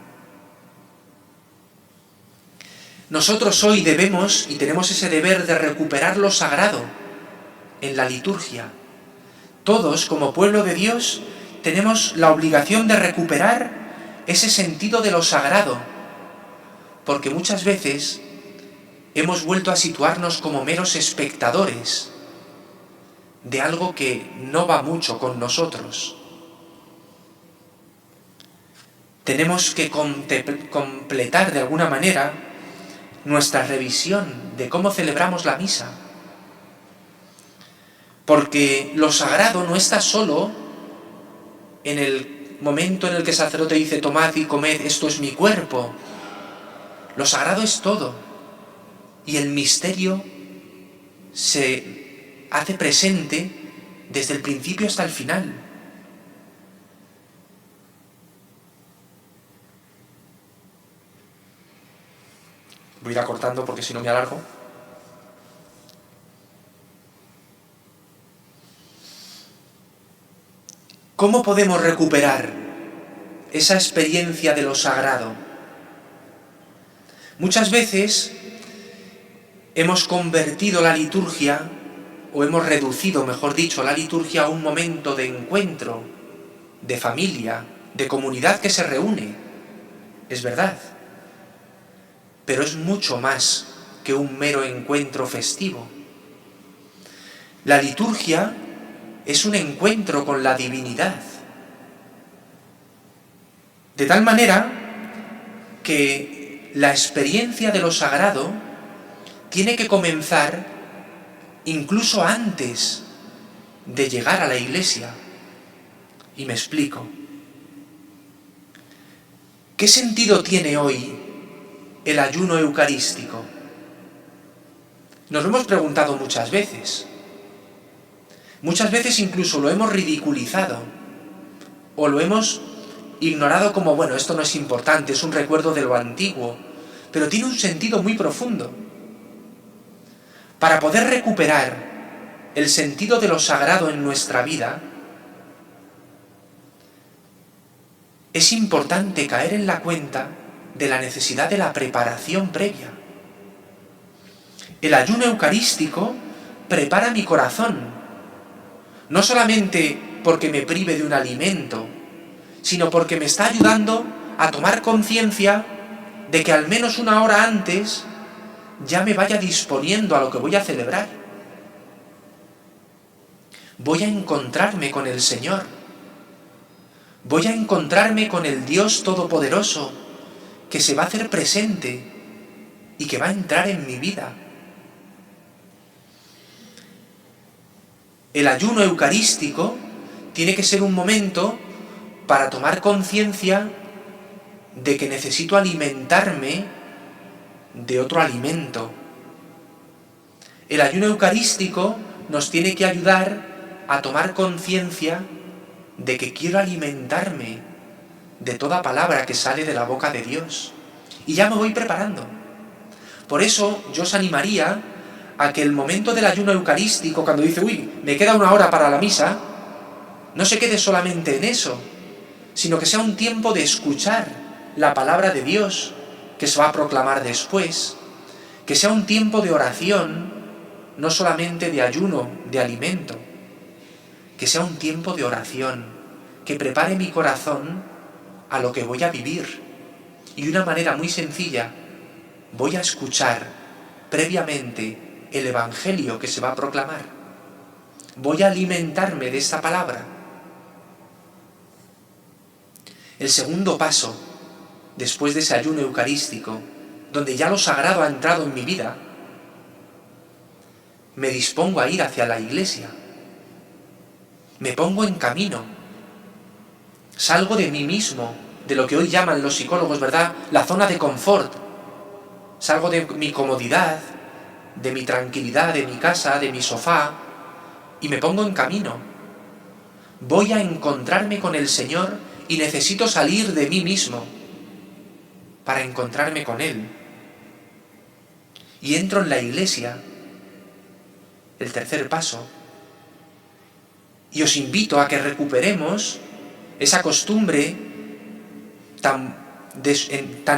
Nosotros hoy debemos y tenemos ese deber de recuperar lo sagrado en la liturgia. Todos, como pueblo de Dios, tenemos la obligación de recuperar ese sentido de lo sagrado, porque muchas veces hemos vuelto a situarnos como meros espectadores de algo que no va mucho con nosotros. Tenemos que completar de alguna manera nuestra revisión de cómo celebramos la misa. Porque lo sagrado no está solo en el momento en el que el sacerdote dice: tomad y comed, esto es mi cuerpo. Lo sagrado es todo. Y el misterio se hace presente desde el principio hasta el final. Voy a ir acortando porque si no me alargo. ¿Cómo podemos recuperar esa experiencia de lo sagrado? Muchas veces hemos convertido la liturgia, o hemos reducido, mejor dicho, la liturgia a un momento de encuentro, de familia, de comunidad que se reúne. Es verdad. Pero es mucho más que un mero encuentro festivo. La liturgia es un encuentro con la divinidad. De tal manera que la experiencia de lo sagrado tiene que comenzar incluso antes de llegar a la iglesia. Y me explico. ¿Qué sentido tiene hoy el ayuno eucarístico? Nos lo hemos preguntado muchas veces. Muchas veces incluso lo hemos ridiculizado o lo hemos ignorado como, bueno, esto no es importante, es un recuerdo de lo antiguo, pero tiene un sentido muy profundo. Para poder recuperar el sentido de lo sagrado en nuestra vida, es importante caer en la cuenta de la necesidad de la preparación previa. El ayuno eucarístico prepara mi corazón, no solamente porque me prive de un alimento, sino porque me está ayudando a tomar conciencia de que al menos una hora antes ya me vaya disponiendo a lo que voy a celebrar. Voy a encontrarme con el Señor. Voy a encontrarme con el Dios Todopoderoso que se va a hacer presente y que va a entrar en mi vida. El ayuno eucarístico tiene que ser un momento para tomar conciencia de que necesito alimentarme de otro alimento. El ayuno eucarístico nos tiene que ayudar a tomar conciencia de que quiero alimentarme de toda palabra que sale de la boca de Dios. Y ya me voy preparando. Por eso yo os animaría a que el momento del ayuno eucarístico, cuando dice, uy, me queda una hora para la misa, no se quede solamente en eso, sino que sea un tiempo de escuchar la palabra de Dios que se va a proclamar después, que sea un tiempo de oración, no solamente de ayuno, de alimento, que sea un tiempo de oración, que prepare mi corazón a lo que voy a vivir. Y de una manera muy sencilla, voy a escuchar previamente el Evangelio que se va a proclamar. Voy a alimentarme de esta palabra. El segundo paso, después de ese ayuno eucarístico, donde ya lo sagrado ha entrado en mi vida, me dispongo a ir hacia la iglesia. Me pongo en camino. Salgo de mí mismo, de lo que hoy llaman los psicólogos, ¿verdad?, la zona de confort. Salgo de mi comodidad, de mi tranquilidad, de mi casa, de mi sofá, y me pongo en camino. Voy a encontrarme con el Señor y necesito salir de mí mismo para encontrarme con Él. Y entro en la iglesia, el tercer paso, y os invito a que recuperemos esa costumbre tan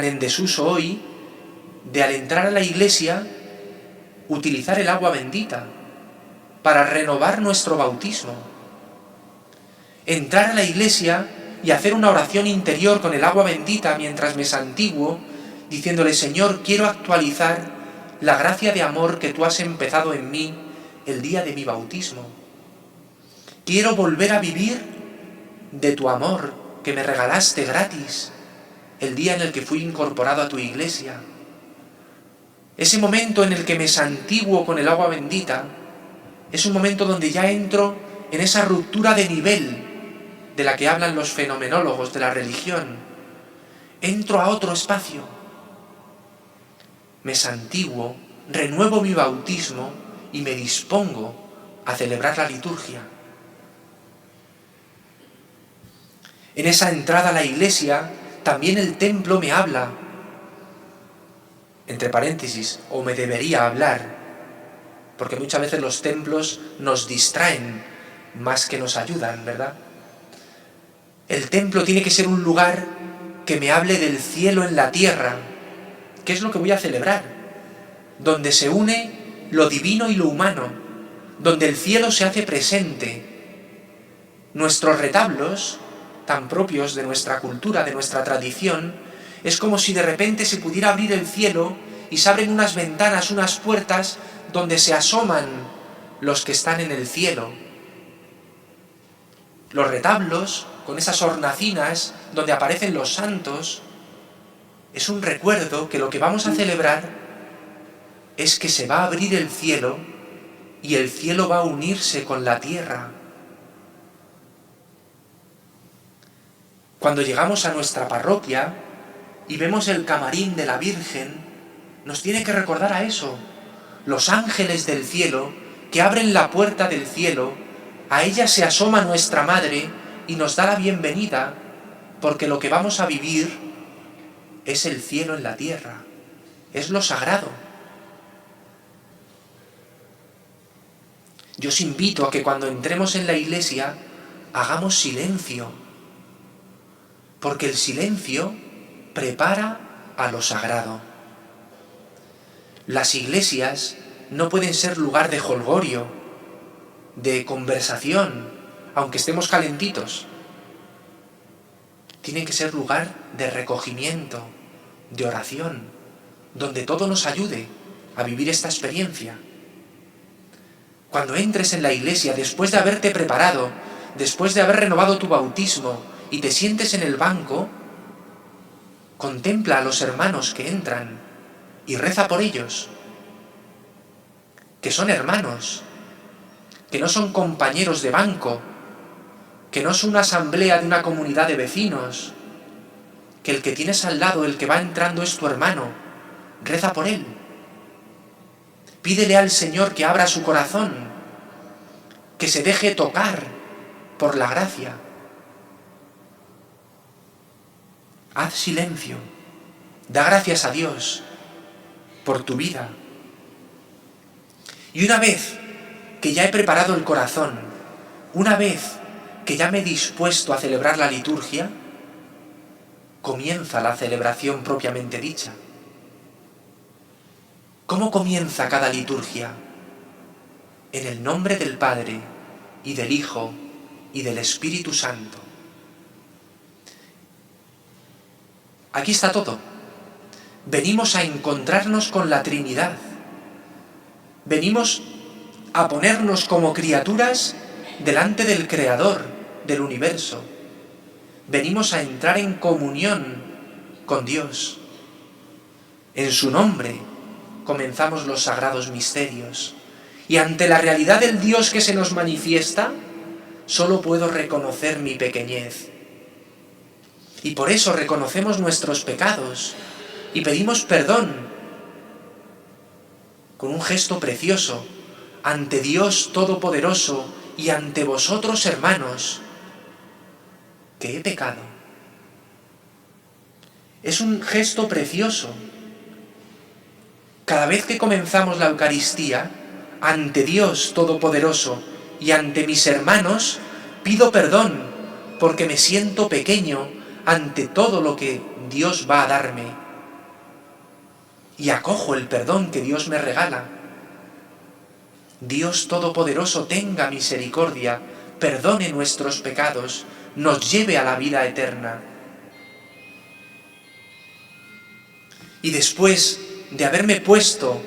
en desuso hoy, de al entrar a la iglesia, utilizar el agua bendita para renovar nuestro bautismo. Entrar a la iglesia y hacer una oración interior con el agua bendita mientras me santiguo, diciéndole: Señor, quiero actualizar la gracia de amor que tú has empezado en mí el día de mi bautismo. Quiero volver a vivir de tu amor que me regalaste gratis el día en el que fui incorporado a tu iglesia. Ese momento en el que me santiguo con el agua bendita es un momento donde ya entro en esa ruptura de nivel de la que hablan los fenomenólogos de la religión. Entro a otro espacio, me santiguo, renuevo mi bautismo y me dispongo a celebrar la liturgia. En esa entrada a la iglesia, también el templo me habla, entre paréntesis, o me debería hablar, porque muchas veces los templos nos distraen más que nos ayudan, ¿verdad? El templo tiene que ser un lugar que me hable del cielo en la tierra, que es lo que voy a celebrar, donde se une lo divino y lo humano, donde el cielo se hace presente. Nuestros retablos, tan propios de nuestra cultura, de nuestra tradición, es como si de repente se pudiera abrir el cielo y se abren unas ventanas, unas puertas, donde se asoman los que están en el cielo. Los retablos, con esas hornacinas donde aparecen los santos, es un recuerdo que lo que vamos a celebrar es que se va a abrir el cielo y el cielo va a unirse con la tierra. Cuando llegamos a nuestra parroquia y vemos el camarín de la Virgen, nos tiene que recordar a eso. Los ángeles del cielo que abren la puerta del cielo, a ella se asoma nuestra Madre y nos da la bienvenida, porque lo que vamos a vivir es el cielo en la tierra, es lo sagrado. Yo os invito a que cuando entremos en la iglesia hagamos silencio, porque el silencio prepara a lo sagrado. Las iglesias no pueden ser lugar de jolgorio, de conversación, aunque estemos calentitos. Tienen que ser lugar de recogimiento, de oración, donde todo nos ayude a vivir esta experiencia. Cuando entres en la iglesia, después de haberte preparado, después de haber renovado tu bautismo y te sientes en el banco, contempla a los hermanos que entran y reza por ellos, que son hermanos, que no son compañeros de banco, que no es una asamblea de una comunidad de vecinos, que el que tienes al lado, el que va entrando, es tu hermano. Reza por él. Pídele al Señor que abra su corazón, que se deje tocar por la gracia. Haz silencio. Da gracias a Dios por tu vida. Y una vez que ya he preparado el corazón, una vez que ya me he dispuesto a celebrar la liturgia, comienza la celebración propiamente dicha. ¿Cómo comienza cada liturgia? En el nombre del Padre, y del Hijo, y del Espíritu Santo. Aquí está todo. Venimos a encontrarnos con la Trinidad. Venimos a ponernos como criaturas delante del Creador del universo. Venimos a entrar en comunión con Dios. En su nombre comenzamos los sagrados misterios. Y ante la realidad del Dios que se nos manifiesta, solo puedo reconocer mi pequeñez. Y por eso reconocemos nuestros pecados y pedimos perdón con un gesto precioso ante Dios Todopoderoso y ante vosotros, hermanos, que he pecado. Es un gesto precioso. Cada vez que comenzamos la Eucaristía, ante Dios Todopoderoso y ante mis hermanos, pido perdón porque me siento pequeño ante todo lo que Dios va a darme. Y acojo el perdón que Dios me regala. Dios Todopoderoso tenga misericordia, perdone nuestros pecados, nos lleve a la vida eterna. Y después de haberme puesto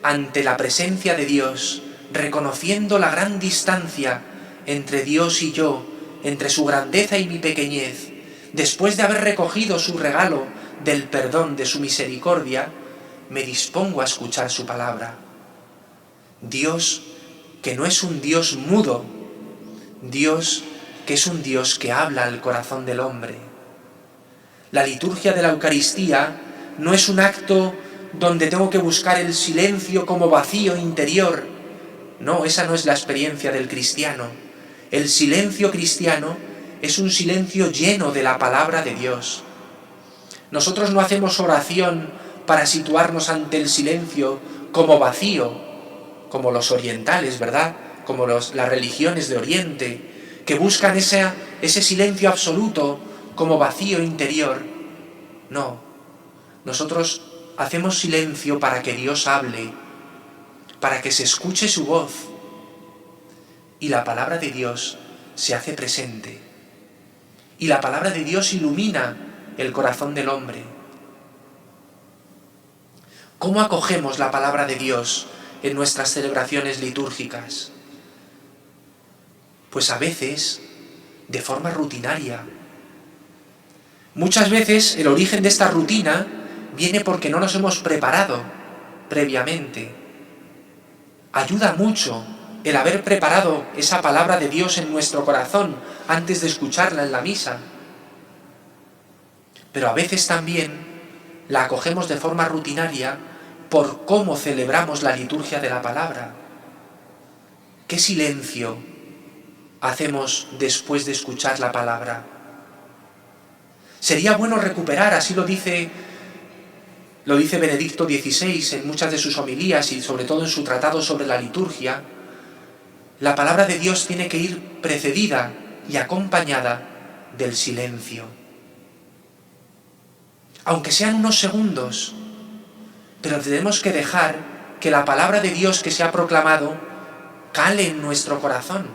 ante la presencia de Dios, reconociendo la gran distancia entre Dios y yo, entre su grandeza y mi pequeñez, después de haber recogido su regalo del perdón, de su misericordia, me dispongo a escuchar su palabra. Dios que no es un Dios mudo, Dios que es un Dios que habla al corazón del hombre. La liturgia de la Eucaristía no es un acto donde tengo que buscar el silencio como vacío interior. No, esa no es la experiencia del cristiano. El silencio cristiano es un silencio lleno de la palabra de Dios. Nosotros no hacemos oración para situarnos ante el silencio como vacío, como los orientales, ¿verdad? Como las religiones de Oriente, que buscan ese silencio absoluto como vacío interior. No, nosotros hacemos silencio para que Dios hable, para que se escuche su voz, y la palabra de Dios se hace presente. Y la palabra de Dios ilumina el corazón del hombre. ¿Cómo acogemos la palabra de Dios en nuestras celebraciones litúrgicas? Pues a veces de forma rutinaria. Muchas veces el origen de esta rutina viene porque no nos hemos preparado previamente. Ayuda mucho el haber preparado esa palabra de Dios en nuestro corazón antes de escucharla en la misa. Pero a veces también la acogemos de forma rutinaria por cómo celebramos la liturgia de la palabra. ¿Qué silencio hacemos después de escuchar la palabra? Sería bueno recuperar, así lo dice Benedicto XVI en muchas de sus homilías y sobre todo en su tratado sobre la liturgia. La palabra de Dios tiene que ir precedida y acompañada del silencio. Aunque sean unos segundos, pero tenemos que dejar que la palabra de Dios que se ha proclamado cale en nuestro corazón.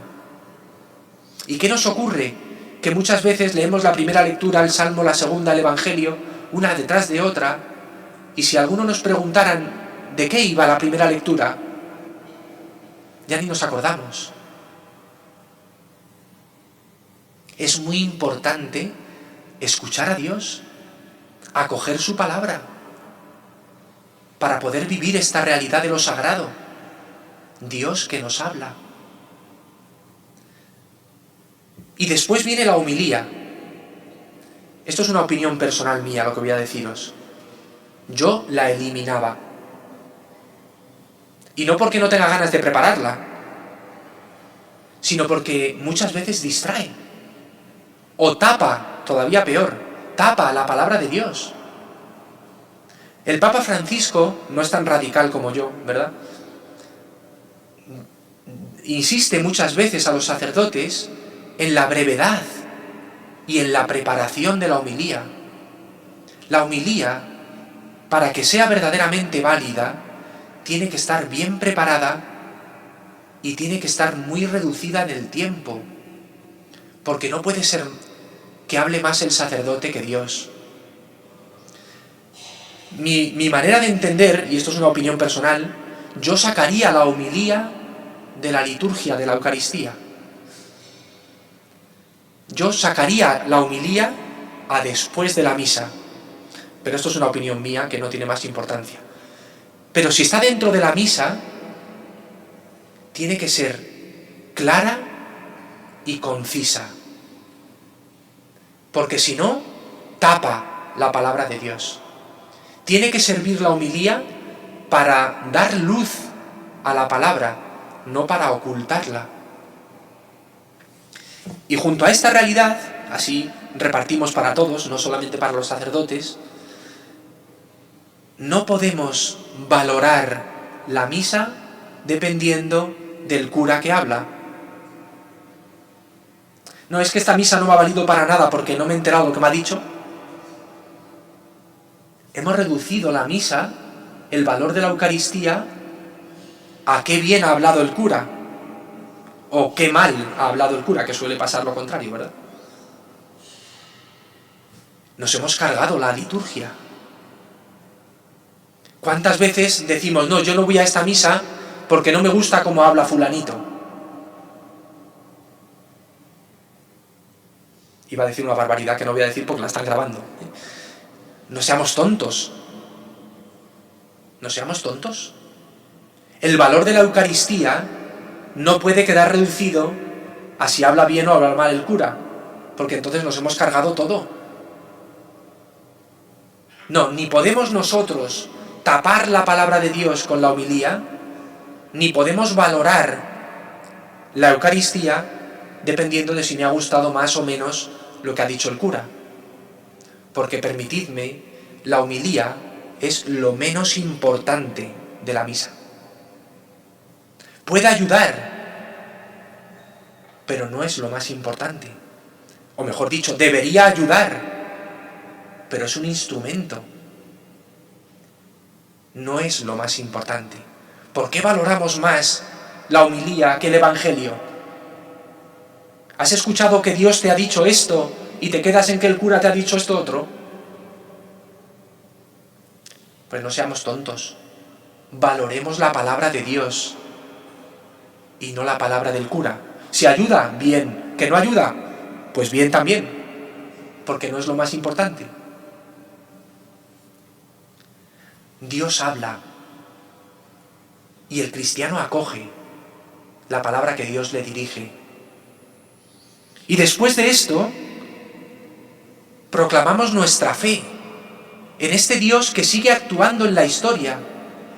¿Y qué nos ocurre? Que muchas veces leemos la primera lectura, el Salmo, la segunda, el Evangelio, una detrás de otra, y si algunos nos preguntaran de qué iba la primera lectura, ya ni nos acordamos. Es muy importante escuchar a Dios, acoger su palabra, para poder vivir esta realidad de lo sagrado. Dios que nos habla. Y después viene la homilía. Esto es una opinión personal mía, lo que voy a deciros. Yo la eliminaba. Y no porque no tenga ganas de prepararla, sino porque muchas veces distrae. O tapa, todavía peor, tapa la palabra de Dios. El Papa Francisco no es tan radical como yo, ¿verdad? Insiste muchas veces a los sacerdotes en la brevedad y en la preparación de la homilía. La homilía, para que sea verdaderamente válida, tiene que estar bien preparada y tiene que estar muy reducida en el tiempo, porque no puede ser que hable más el sacerdote que Dios. Mi manera de entender, y esto es una opinión personal, yo sacaría la homilía de la liturgia de la Eucaristía. Yo sacaría la homilía a después de la misa. Pero esto es una opinión mía que no tiene más importancia. Pero si está dentro de la misa, tiene que ser clara y concisa. Porque si no, tapa la palabra de Dios. Tiene que servir la homilía para dar luz a la palabra, no para ocultarla. Y junto a esta realidad, así repartimos para todos, no solamente para los sacerdotes, no podemos valorar la misa dependiendo del cura que habla. No, es que esta misa no me ha valido para nada porque no me he enterado lo que me ha dicho. Hemos reducido la misa, el valor de la Eucaristía, a qué bien ha hablado el cura, o qué mal ha hablado el cura, que suele pasar lo contrario, ¿verdad? Nos hemos cargado la liturgia. ¿Cuántas veces decimos, no, yo no voy a esta misa porque no me gusta cómo habla fulanito? Iba a decir una barbaridad que no voy a decir porque la están grabando. No seamos tontos. No seamos tontos. El valor de la Eucaristía no puede quedar reducido a si habla bien o habla mal el cura, porque entonces nos hemos cargado todo. No, ni podemos nosotros tapar la palabra de Dios con la homilía, ni podemos valorar la Eucaristía dependiendo de si me ha gustado más o menos lo que ha dicho el cura. Porque permitidme, la homilía es lo menos importante de la misa. Puede ayudar, pero no es lo más importante. O mejor dicho, debería ayudar, pero es un instrumento. No es lo más importante. ¿Por qué valoramos más la homilía que el Evangelio? ¿Has escuchado que Dios te ha dicho esto y te quedas en que el cura te ha dicho esto otro? Pues no seamos tontos. Valoremos la palabra de Dios y no la palabra del cura. Si ayuda, bien. ¿Que no ayuda? Pues bien también, porque no es lo más importante. Dios habla y el cristiano acoge la palabra que Dios le dirige. Y después de esto, proclamamos nuestra fe en este Dios que sigue actuando en la historia,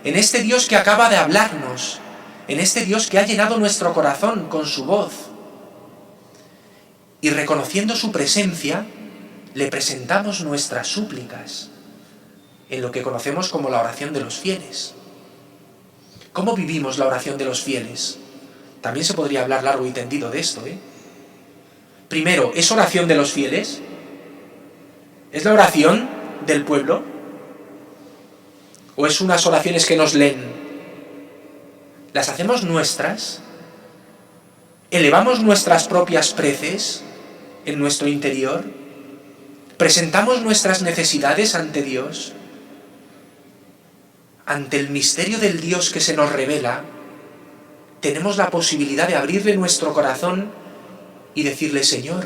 en este Dios que acaba de hablarnos, en este Dios que ha llenado nuestro corazón con su voz. Y reconociendo su presencia, le presentamos nuestras súplicas, en lo que conocemos como la oración de los fieles. ¿Cómo vivimos la oración de los fieles? También se podría hablar largo y tendido de esto, Primero, ¿es oración de los fieles? ¿Es la oración del pueblo? ¿O es unas oraciones que nos leen? ¿Las hacemos nuestras? ¿Elevamos nuestras propias preces en nuestro interior? ¿Presentamos nuestras necesidades ante Dios? Ante el misterio del Dios que se nos revela, tenemos la posibilidad de abrirle nuestro corazón y decirle, Señor,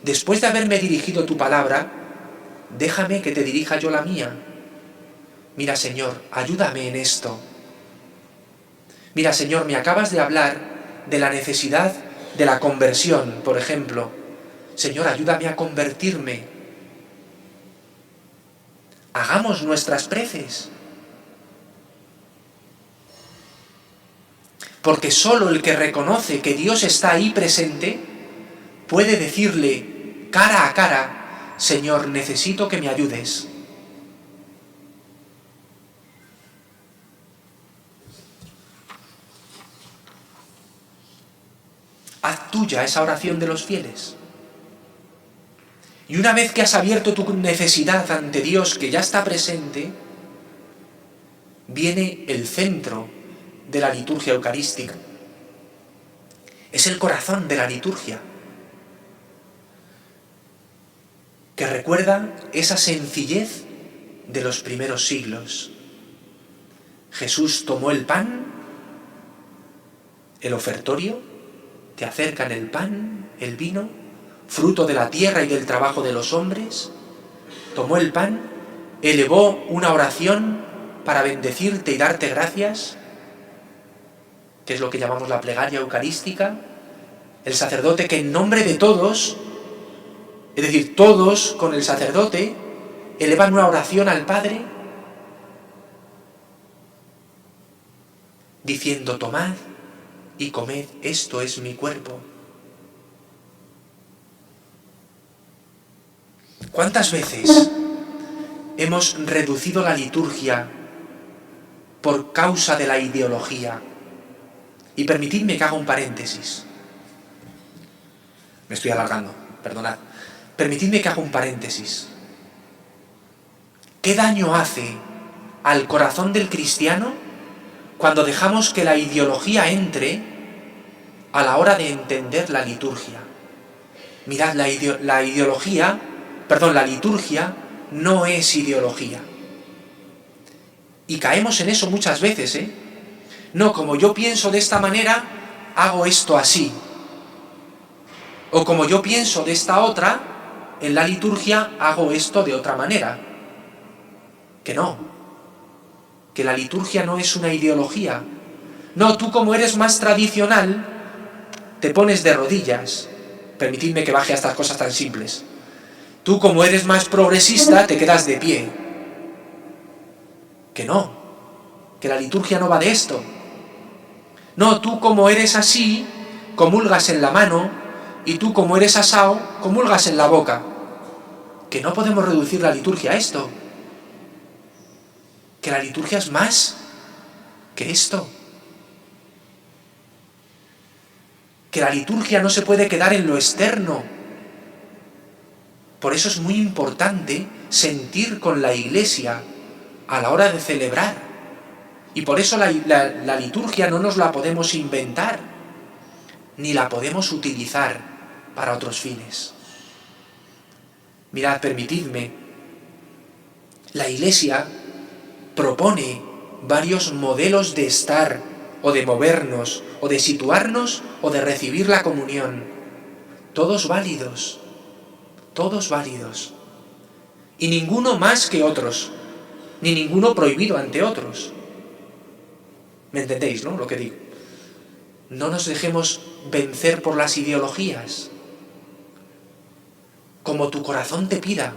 después de haberme dirigido tu palabra, déjame que te dirija yo la mía. Mira, Señor, ayúdame en esto. Mira, Señor, me acabas de hablar de la necesidad de la conversión, por ejemplo. Señor, ayúdame a convertirme. Hagamos nuestras preces. Porque solo el que reconoce que Dios está ahí presente puede decirle cara a cara, Señor, necesito que me ayudes. Haz tuya esa oración de los fieles. Y una vez que has abierto tu necesidad ante Dios, que ya está presente, viene el centro de la liturgia eucarística. Es el corazón de la liturgia, que recuerda esa sencillez de los primeros siglos. Jesús tomó el pan, el ofertorio, te acercan el pan, el vino, fruto de la tierra y del trabajo de los hombres, tomó el pan, elevó una oración para bendecirte y darte gracias, que es lo que llamamos la plegaria eucarística, el sacerdote que en nombre de todos Es decir, todos con el sacerdote elevan una oración al Padre diciendo: tomad y comed, esto es mi cuerpo. ¿Cuántas veces hemos reducido la liturgia por causa de la ideología? Y permitidme que haga un paréntesis. Me estoy alargando, perdonad. Permitidme que haga un paréntesis. ¿Qué daño hace al corazón del cristiano cuando dejamos que la ideología entre a la hora de entender la liturgia? Mirad, la liturgia no es ideología. Y caemos en eso muchas veces, No, como yo pienso de esta manera, hago esto así. O como yo pienso de esta otra, en la liturgia hago esto de otra manera. Que no. Que la liturgia no es una ideología. No, tú como eres más tradicional, te pones de rodillas. Permitidme que baje a estas cosas tan simples. Tú como eres más progresista, te quedas de pie. Que no. Que la liturgia no va de esto. No, tú como eres así, comulgas en la mano, y tú como eres asao, comulgas en la boca. Que no podemos reducir la liturgia a esto. Que la liturgia es más que esto. Que la liturgia no se puede quedar en lo externo. Por eso es muy importante sentir con la Iglesia a la hora de celebrar. Y por eso la liturgia no nos la podemos inventar, ni la podemos utilizar para otros fines. Mirad, permitidme, la Iglesia propone varios modelos de estar, o de movernos, o de situarnos, o de recibir la comunión. Todos válidos. Y ninguno más que otros, ni ninguno prohibido ante otros. ¿Me entendéis, no? Lo que digo. No nos dejemos vencer por las ideologías. Como tu corazón te pida,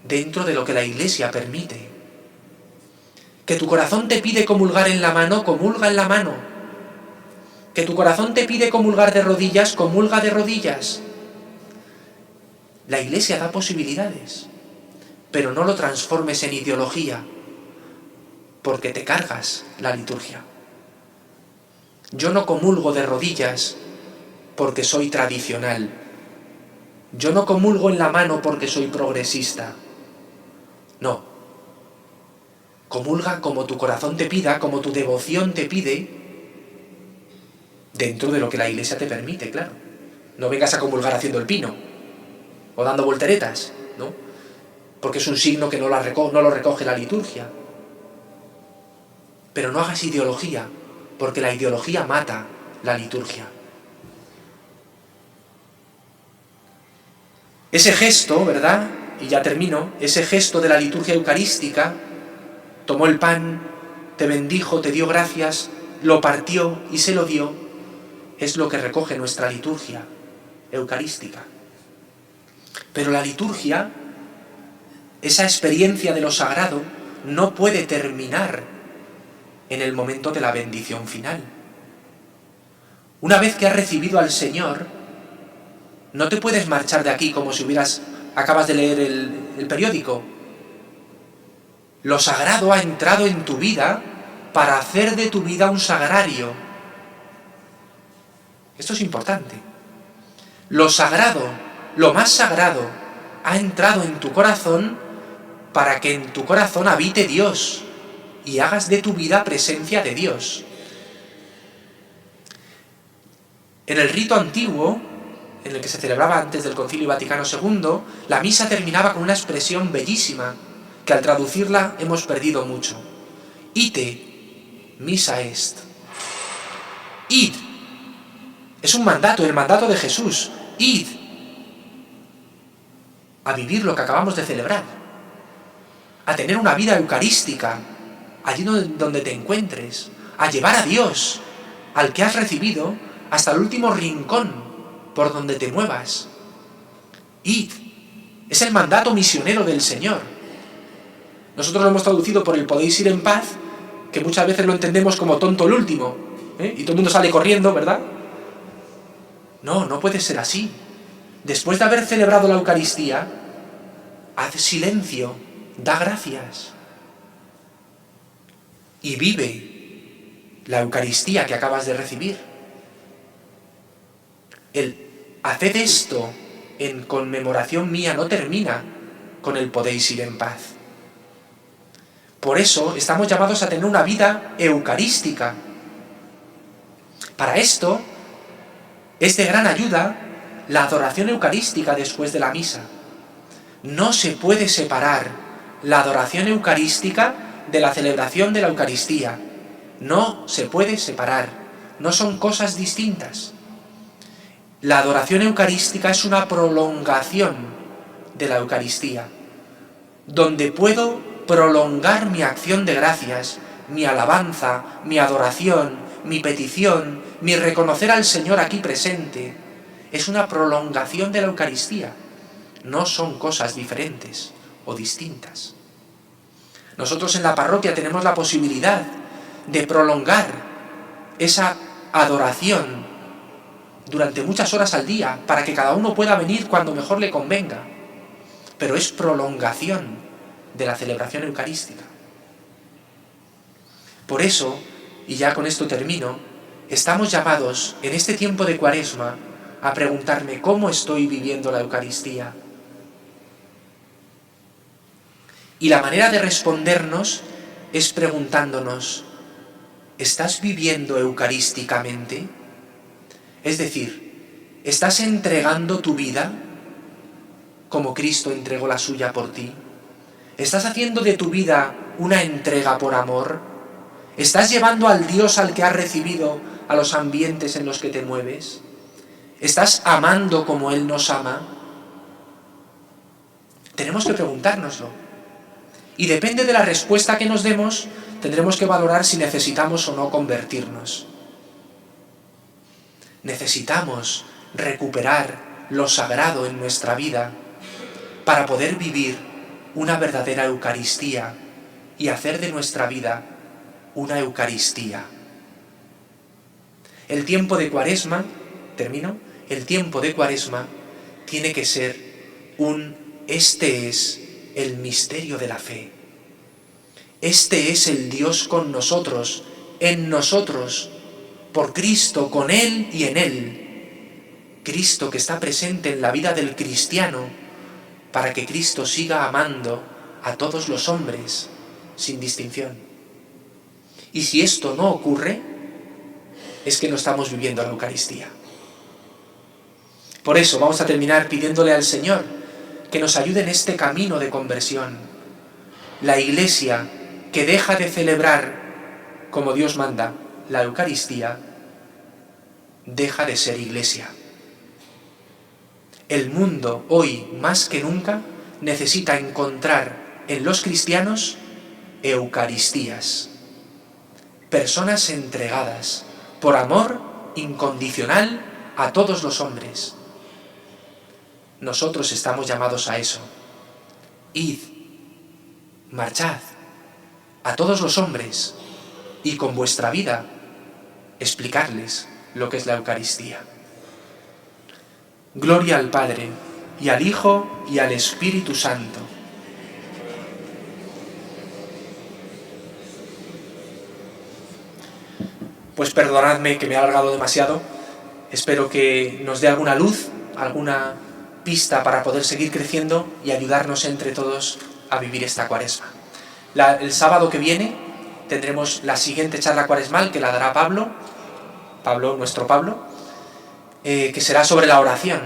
dentro de lo que la Iglesia permite. Que tu corazón te pide comulgar en la mano, comulga en la mano. Que tu corazón te pide comulgar de rodillas, comulga de rodillas. La Iglesia da posibilidades, pero no lo transformes en ideología, porque te cargas la liturgia. Yo no comulgo de rodillas porque soy tradicional. Yo no comulgo en la mano porque soy progresista. No. Comulga como tu corazón te pida, como tu devoción te pide, dentro de lo que la Iglesia te permite, claro. No vengas a comulgar haciendo el pino o dando volteretas, ¿no? Porque es un signo que no lo recoge la liturgia. Pero no hagas ideología, porque la ideología mata la liturgia. Ese gesto, ¿verdad? Y ya termino, ese gesto de la liturgia eucarística, tomó el pan, te bendijo, te dio gracias, lo partió y se lo dio, es lo que recoge nuestra liturgia eucarística. Pero la liturgia, esa experiencia de lo sagrado, no puede terminar en el momento de la bendición final. Una vez que has recibido al Señor, no te puedes marchar de aquí como si acabas de leer el periódico. Lo sagrado ha entrado en tu vida para hacer de tu vida un sagrario. Esto es importante. Lo sagrado, lo más sagrado, ha entrado en tu corazón para que en tu corazón habite Dios y hagas de tu vida presencia de Dios. En el rito antiguo, en el que se celebraba antes del Concilio Vaticano II, la misa terminaba con una expresión bellísima, que al traducirla hemos perdido mucho. Ite, misa est. Id. Es un mandato, el mandato de Jesús. Id. A vivir lo que acabamos de celebrar. A tener una vida eucarística, allí donde te encuentres. A llevar a Dios, al que has recibido, hasta el último rincón por donde te muevas. Id. Es el mandato misionero del Señor. Nosotros lo hemos traducido por el podéis ir en paz, que muchas veces lo entendemos como tonto el último, y todo el mundo sale corriendo, ¿verdad? No, no puede ser así. Después de haber celebrado la Eucaristía, haz silencio, da gracias y vive la Eucaristía que acabas de recibir. El haced esto en conmemoración mía no termina con el podéis ir en paz. Por eso estamos llamados a tener una vida eucarística. Para esto es de gran ayuda la adoración eucarística después de la misa. No se puede separar la adoración eucarística de la celebración de la Eucaristía. No se puede separar. No son cosas distintas. La adoración eucarística es una prolongación de la Eucaristía, donde puedo prolongar mi acción de gracias, mi alabanza, mi adoración, mi petición, mi reconocer al Señor aquí presente. Es una prolongación de la Eucaristía. No son cosas diferentes o distintas. Nosotros en la parroquia tenemos la posibilidad de prolongar esa adoración durante muchas horas al día, para que cada uno pueda venir cuando mejor le convenga. Pero es prolongación de la celebración eucarística. Por eso, y ya con esto termino, estamos llamados en este tiempo de Cuaresma a preguntarme cómo estoy viviendo la Eucaristía. Y la manera de respondernos es preguntándonos, ¿estás viviendo eucarísticamente? Es decir, ¿estás entregando tu vida como Cristo entregó la suya por ti? ¿Estás haciendo de tu vida una entrega por amor? ¿Estás llevando al Dios al que has recibido a los ambientes en los que te mueves? ¿Estás amando como Él nos ama? Tenemos que preguntárnoslo. Y depende de la respuesta que nos demos, tendremos que valorar si necesitamos o no convertirnos. Necesitamos recuperar lo sagrado en nuestra vida para poder vivir una verdadera Eucaristía y hacer de nuestra vida una Eucaristía. El tiempo de Cuaresma, termino, el tiempo de Cuaresma tiene que ser este es el misterio de la fe. Este es el Dios con nosotros, en nosotros, por Cristo, con Él y en Él. Cristo que está presente en la vida del cristiano, para que Cristo siga amando a todos los hombres, sin distinción. Y si esto no ocurre, es que no estamos viviendo la Eucaristía. Por eso vamos a terminar pidiéndole al Señor que nos ayude en este camino de conversión. La Iglesia que deja de celebrar como Dios manda la Eucaristía, deja de ser Iglesia. El mundo hoy, más que nunca, necesita encontrar en los cristianos Eucaristías. Personas entregadas por amor incondicional a todos los hombres. Nosotros estamos llamados a eso. Id, marchad a todos los hombres y con vuestra vida explicarles lo que es la Eucaristía. Gloria al Padre, y al Hijo, y al Espíritu Santo. Pues perdonadme que me he alargado demasiado. Espero que nos dé alguna luz, alguna pista para poder seguir creciendo y ayudarnos entre todos a vivir esta Cuaresma. El sábado que viene tendremos la siguiente charla cuaresmal, que la dará nuestro Pablo, que será sobre la oración.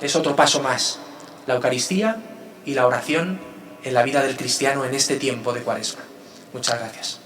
Es otro paso más, la Eucaristía y la oración en la vida del cristiano en este tiempo de Cuaresma. Muchas gracias.